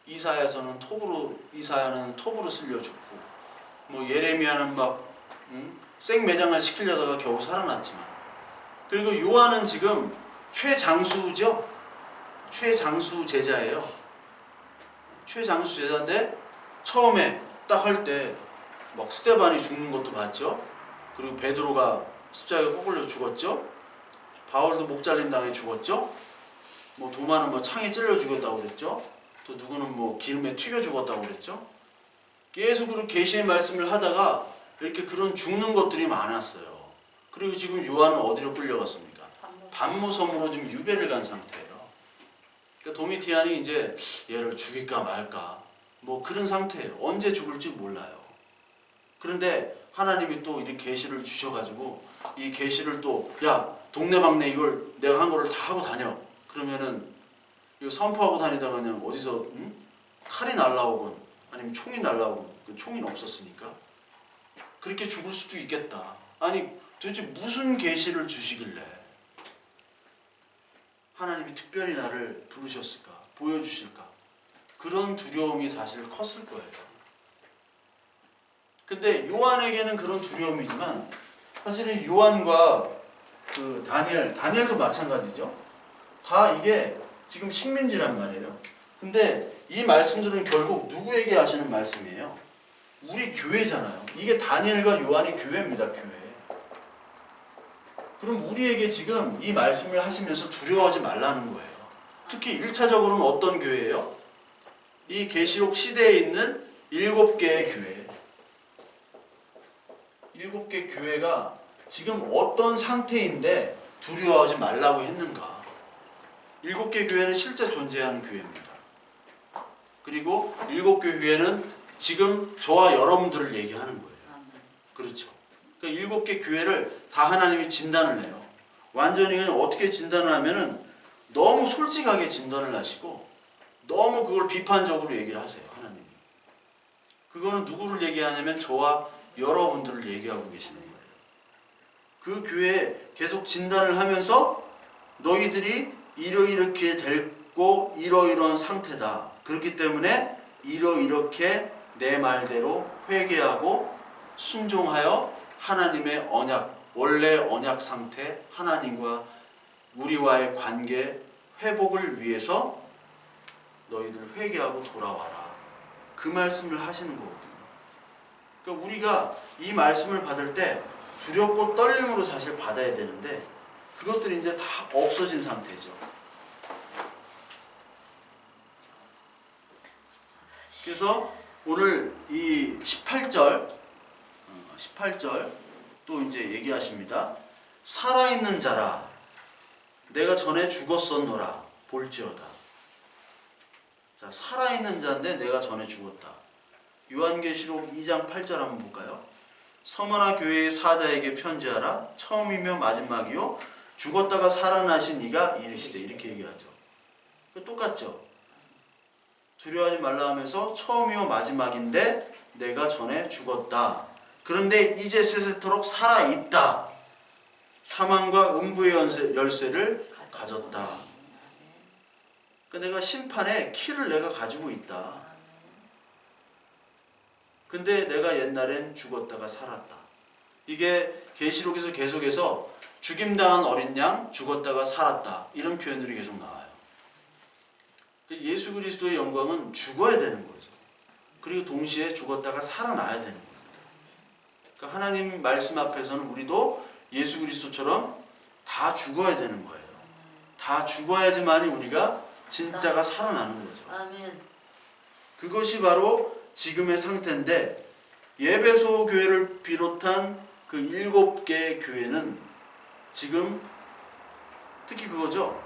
이사야는 톱으로 쓸려 죽고, 뭐 예레미야는 막 생매장을 시키려다가 겨우 살아났지만, 그리고 요한은 지금 최장수죠. 최장수 제자예요. 최장수 제자인데 처음에 딱 할 때 막 스데반이 죽는 것도 봤죠. 그리고 베드로가 십자가에 꼬불려 죽었죠. 바울도 목 잘림 당해 죽었죠. 뭐 도마는 뭐 창에 찔러 죽였다고 그랬죠. 또 누구는 뭐 기름에 튀겨 죽었다고 그랬죠. 계속 그런 계시의 말씀을 하다가 이렇게 그런 죽는 것들이 많았어요. 그리고 지금 요한은 어디로 끌려갔습니까? 반모섬으로 지금 유배를 간 상태예요. 그러니까 도미티안이 이제 얘를 죽일까 말까 뭐 그런 상태예요. 언제 죽을지 몰라요. 그런데 하나님이 또 이렇게 계시를 주셔가지고 이 계시를 또 야 동네방네 이걸 내가 한 거를 다 하고 다녀. 그러면은 이거 선포하고 다니다가 그냥 어디서 칼이 날라오건 아니면 총이 날라오건 그 총이는 없었으니까 그렇게 죽을 수도 있겠다. 아니 도대체 무슨 계시를 주시길래 하나님이 특별히 나를 부르셨을까? 보여주실까? 그런 두려움이 사실 컸을 거예요. 근데 요한에게는 그런 두려움이지만 사실은 요한과 그 다니엘도 마찬가지죠. 다 이게 지금 식민지란 말이에요. 근데 이 말씀들은 결국 누구에게 하시는 말씀이에요? 우리 교회잖아요. 이게 다니엘과 요한이 교회입니다. 교회. 그럼 우리에게 지금 이 말씀을 하시면서 두려워하지 말라는 거예요. 특히 1차적으로는 어떤 교회예요? 이 계시록 시대에 있는 7개의 교회. 7개 교회가 지금 어떤 상태인데 두려워하지 말라고 했는가? 7개 교회는 실제 존재하는 교회입니다. 그리고 7개 교회는 지금 저와 여러분들을 얘기하는 거예요. 그렇죠. 그러니까 7개 교회를 다 하나님이 진단을 해요. 완전히 그냥 어떻게 진단을 하면은 너무 솔직하게 진단을 하시고 너무 그걸 비판적으로 얘기를 하세요. 하나님이. 그거는 누구를 얘기하냐면 저와 여러분들을 얘기하고 계시는 거예요. 그 교회에 계속 진단을 하면서 너희들이 이렇게 됐고 이러이러한 상태다. 그렇기 때문에 이렇게 내 말대로 회개하고 순종하여 하나님의 언약, 원래 언약 상태, 하나님과 우리와의 관계 회복을 위해서 너희들 회개하고 돌아와라. 그 말씀을 하시는 거거든요. 그러니까 우리가 이 말씀을 받을 때 두렵고 떨림으로 사실 받아야 되는데 그것들이 이제 다 없어진 상태죠. 그래서 오늘 이 18절 또 이제 얘기하십니다. 살아있는 자라 내가 전에 죽었었노라 볼지어다. 자, 살아있는 자인데 내가 전에 죽었다. 요한계시록 2장 8절 한번 볼까요? 서머나 교회의 사자에게 편지하라. 처음이며 마지막이요 죽었다가 살아나신 이가 이르시되. 이렇게 얘기하죠. 똑같죠. 두려워하지 말라 하면서 처음이요 마지막인데 내가 전에 죽었다. 그런데 이제 세세토록 살아있다. 사망과 음부의 열쇠를 가졌다. 그러니까 내가 심판의 키를 내가 가지고 있다. 근데 내가 옛날엔 죽었다가 살았다. 이게 계시록에서 계속해서 죽임당한 어린 양, 죽었다가 살았다. 이런 표현들이 계속 나와요. 예수 그리스도의 영광은 죽어야 되는 거죠. 그리고 동시에 죽었다가 살아나야 되는 겁니다. 그러니까 하나님 말씀 앞에서는 우리도 예수 그리스도처럼 다 죽어야 되는 거예요. 다 죽어야지만이 우리가 진짜가 살아나는 거죠. 아멘. 그것이 바로 지금의 상태인데 예배소 교회를 비롯한 그 7개의 교회는 지금 특히 그거죠.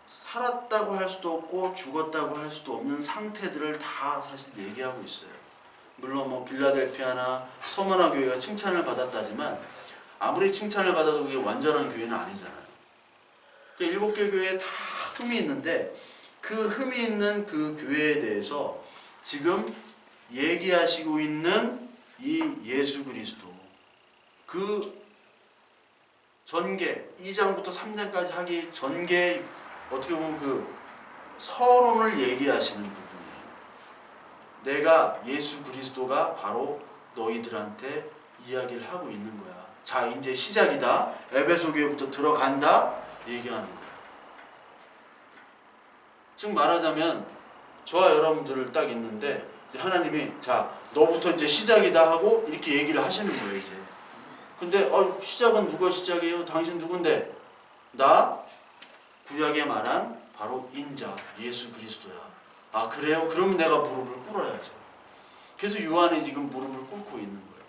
살았다고 할 수도 없고 죽었다고 할 수도 없는 상태들을 다 사실 얘기하고 있어요. 물론 뭐 빌라델피아나 서머나 교회가 칭찬을 받았다지만 아무리 칭찬을 받아도 그게 완전한 교회는 아니잖아요. 그 7개 교회에 다 흠이 있는데 그 흠이 있는 그 교회에 대해서 지금 얘기하시고 있는 이 예수 그리스도 그 전개 2장부터 3장까지 하기 전개 어떻게 보면 그 서론을 얘기하시는 부분이에요. 내가 예수 그리스도가 바로 너희들한테 이야기를 하고 있는 거야. 자, 이제 시작이다. 에베소 교회부터 들어간다. 얘기하는 거예요. 즉 말하자면 저와 여러분들 딱 있는데 하나님이 자 너부터 이제 시작이다 하고 이렇게 얘기를 하시는 거예요. 이제 근데 시작은 누가 시작이에요? 당신 누군데? 나 구약에 말한 바로 인자 예수 그리스도야. 아 그래요? 그럼 내가 무릎을 꿇어야죠. 그래서 요한이 지금 무릎을 꿇고 있는 거예요.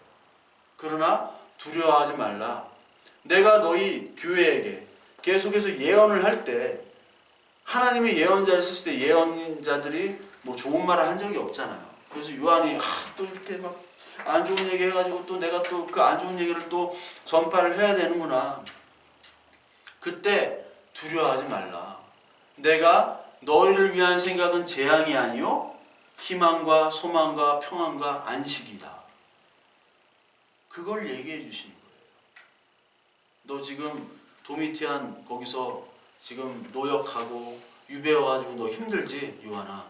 그러나 두려워하지 말라. 내가 너희 교회에게 계속해서 예언을 할 때 하나님의 예언자를 쓰실 때 예언자들이 뭐 좋은 말을 한 적이 없잖아요. 그래서 요한이 또 이렇게 막 안 좋은 얘기 해가지고 또 내가 또 그 안 좋은 얘기를 또 전파를 해야 되는구나. 그때 두려워하지 말라. 내가 너희를 위한 생각은 재앙이 아니요 희망과 소망과 평안과 안식이다. 그걸 얘기해 주시는 거예요. 너 지금 도미티안 거기서 지금 노역하고 유배워가지고 너 힘들지 요한아.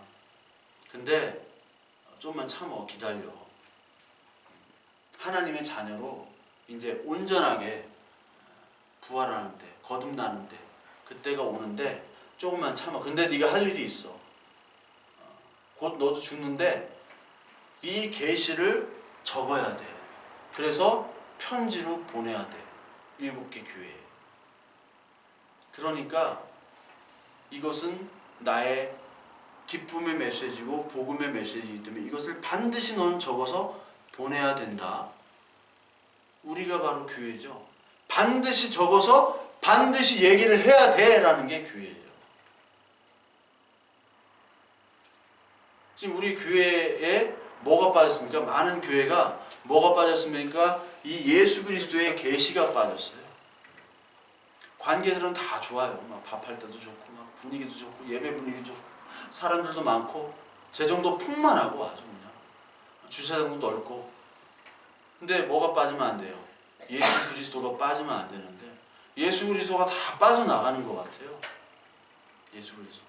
근데 좀만 참어 기다려. 하나님의 자녀로 이제 온전하게 부활하는 때 거듭나는 때 그때가 오는데 조금만 참아. 근데 네가 할 일이 있어. 곧 너도 죽는데 이 계시를 적어야 돼. 그래서 편지로 보내야 돼. 7개 교회에. 그러니까 이것은 나의 기쁨의 메시지고 복음의 메시지이기 때문에 이것을 반드시 너는 적어서 보내야 된다. 우리가 바로 교회죠. 반드시 적어서 반드시 얘기를 해야 돼라는 게 교회예요. 지금 우리 교회에 뭐가 빠졌습니까? 많은 교회가 뭐가 빠졌습니까? 이 예수 그리스도의 계시가 빠졌어요. 관계들은 다 좋아요. 막 밥할 때도 좋고, 막 분위기도 좋고, 예배 분위기 좋고, 사람들도 많고, 재정도 풍만하고 아주 그냥 주차장도 넓고. 근데 뭐가 빠지면 안 돼요? 예수 그리스도가 빠지면 안 되는데 예수 그리스도가 다 빠져나가는 것 같아요. 예수 그리스도.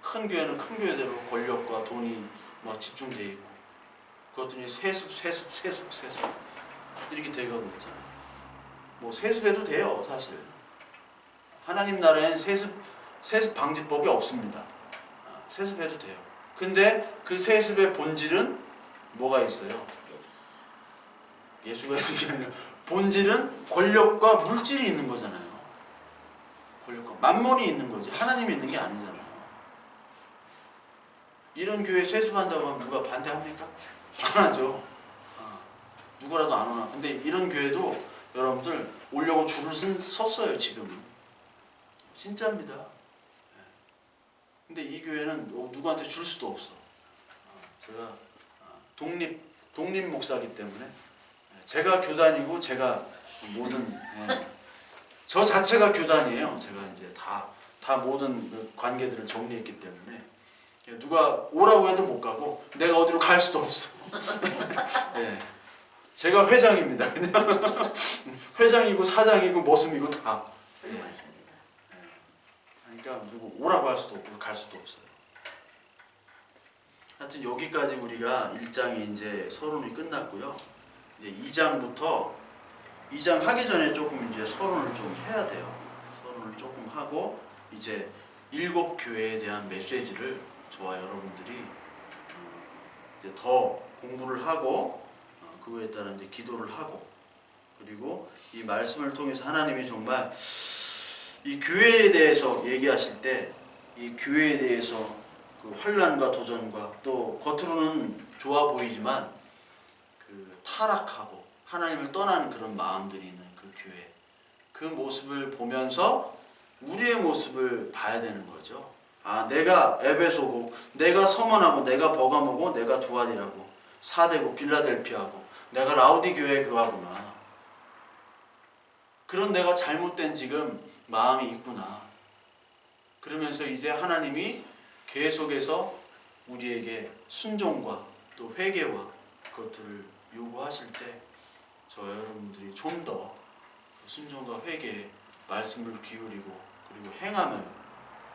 큰 교회는 큰 교회대로 권력과 돈이 막 집중돼 있고, 그것들이 세습 이렇게 돼가고 있잖아요. 뭐 세습해도 돼요, 사실. 하나님 나라엔 세습 방지법이 없습니다. 세습해도 돼요. 근데 그 세습의 본질은 뭐가 있어요? 예수가 있는 게 아니라 본질은 권력과 물질이 있는 거잖아요. 권력과 만몬이 있는 거지. 하나님이 있는 게 아니잖아요. 이런 교회 세습한다고 하면 누가 반대합니까? 안 하죠. 누구라도 안 오나. 근데 이런 교회도 여러분들 오려고 줄을 섰어요, 지금. 진짜입니다. 근데 이 교회는 누구한테 줄 수도 없어. 제가 독립 목사이기 때문에 제가 교단이고 제가 모든 저 자체가 교단이에요. 제가 이제 다 모든 그 관계들을 정리했기 때문에 누가 오라고 해도 못 가고 내가 어디로 갈 수도 없어. 네. 제가 회장입니다. 그냥 회장이고 사장이고 머슴이고 다. 그러니까 누구 오라고 할 수도 없고 갈 수도 없어요. 하여튼 여기까지 우리가 1장이 이제 서론이 끝났고요. 이제 2장 하기 전에 조금 이제 서론을 좀 해야 돼요. 서론을 조금 하고 이제 7 교회에 대한 메시지를 저와 여러분들이 이제 더 공부를 하고 그거에 따라 이제 기도를 하고, 그리고 이 말씀을 통해서 하나님이 정말 이 교회에 대해서 얘기하실 때 이 교회에 대해서 그 환난과 도전과 또 겉으로는 좋아 보이지만 그 타락하고 하나님을 떠나는 그런 마음들이 있는 그 교회, 그 모습을 보면서 우리의 모습을 봐야 되는 거죠. 내가 에베소고, 내가 서머나고, 내가 버가모고, 내가 두아디라고, 사대고, 빌라델피아고, 내가 라우디 교회 교화구나. 그런 내가 잘못된 지금 마음이 있구나. 그러면서 이제 하나님이 계속해서 우리에게 순종과 또 회개와 그것들을 요구하실 때 저와 여러분들이 좀 더 순종과 회개에 말씀을 기울이고 그리고 행함을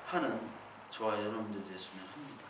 하는 저와 여러분들이 됐으면 합니다.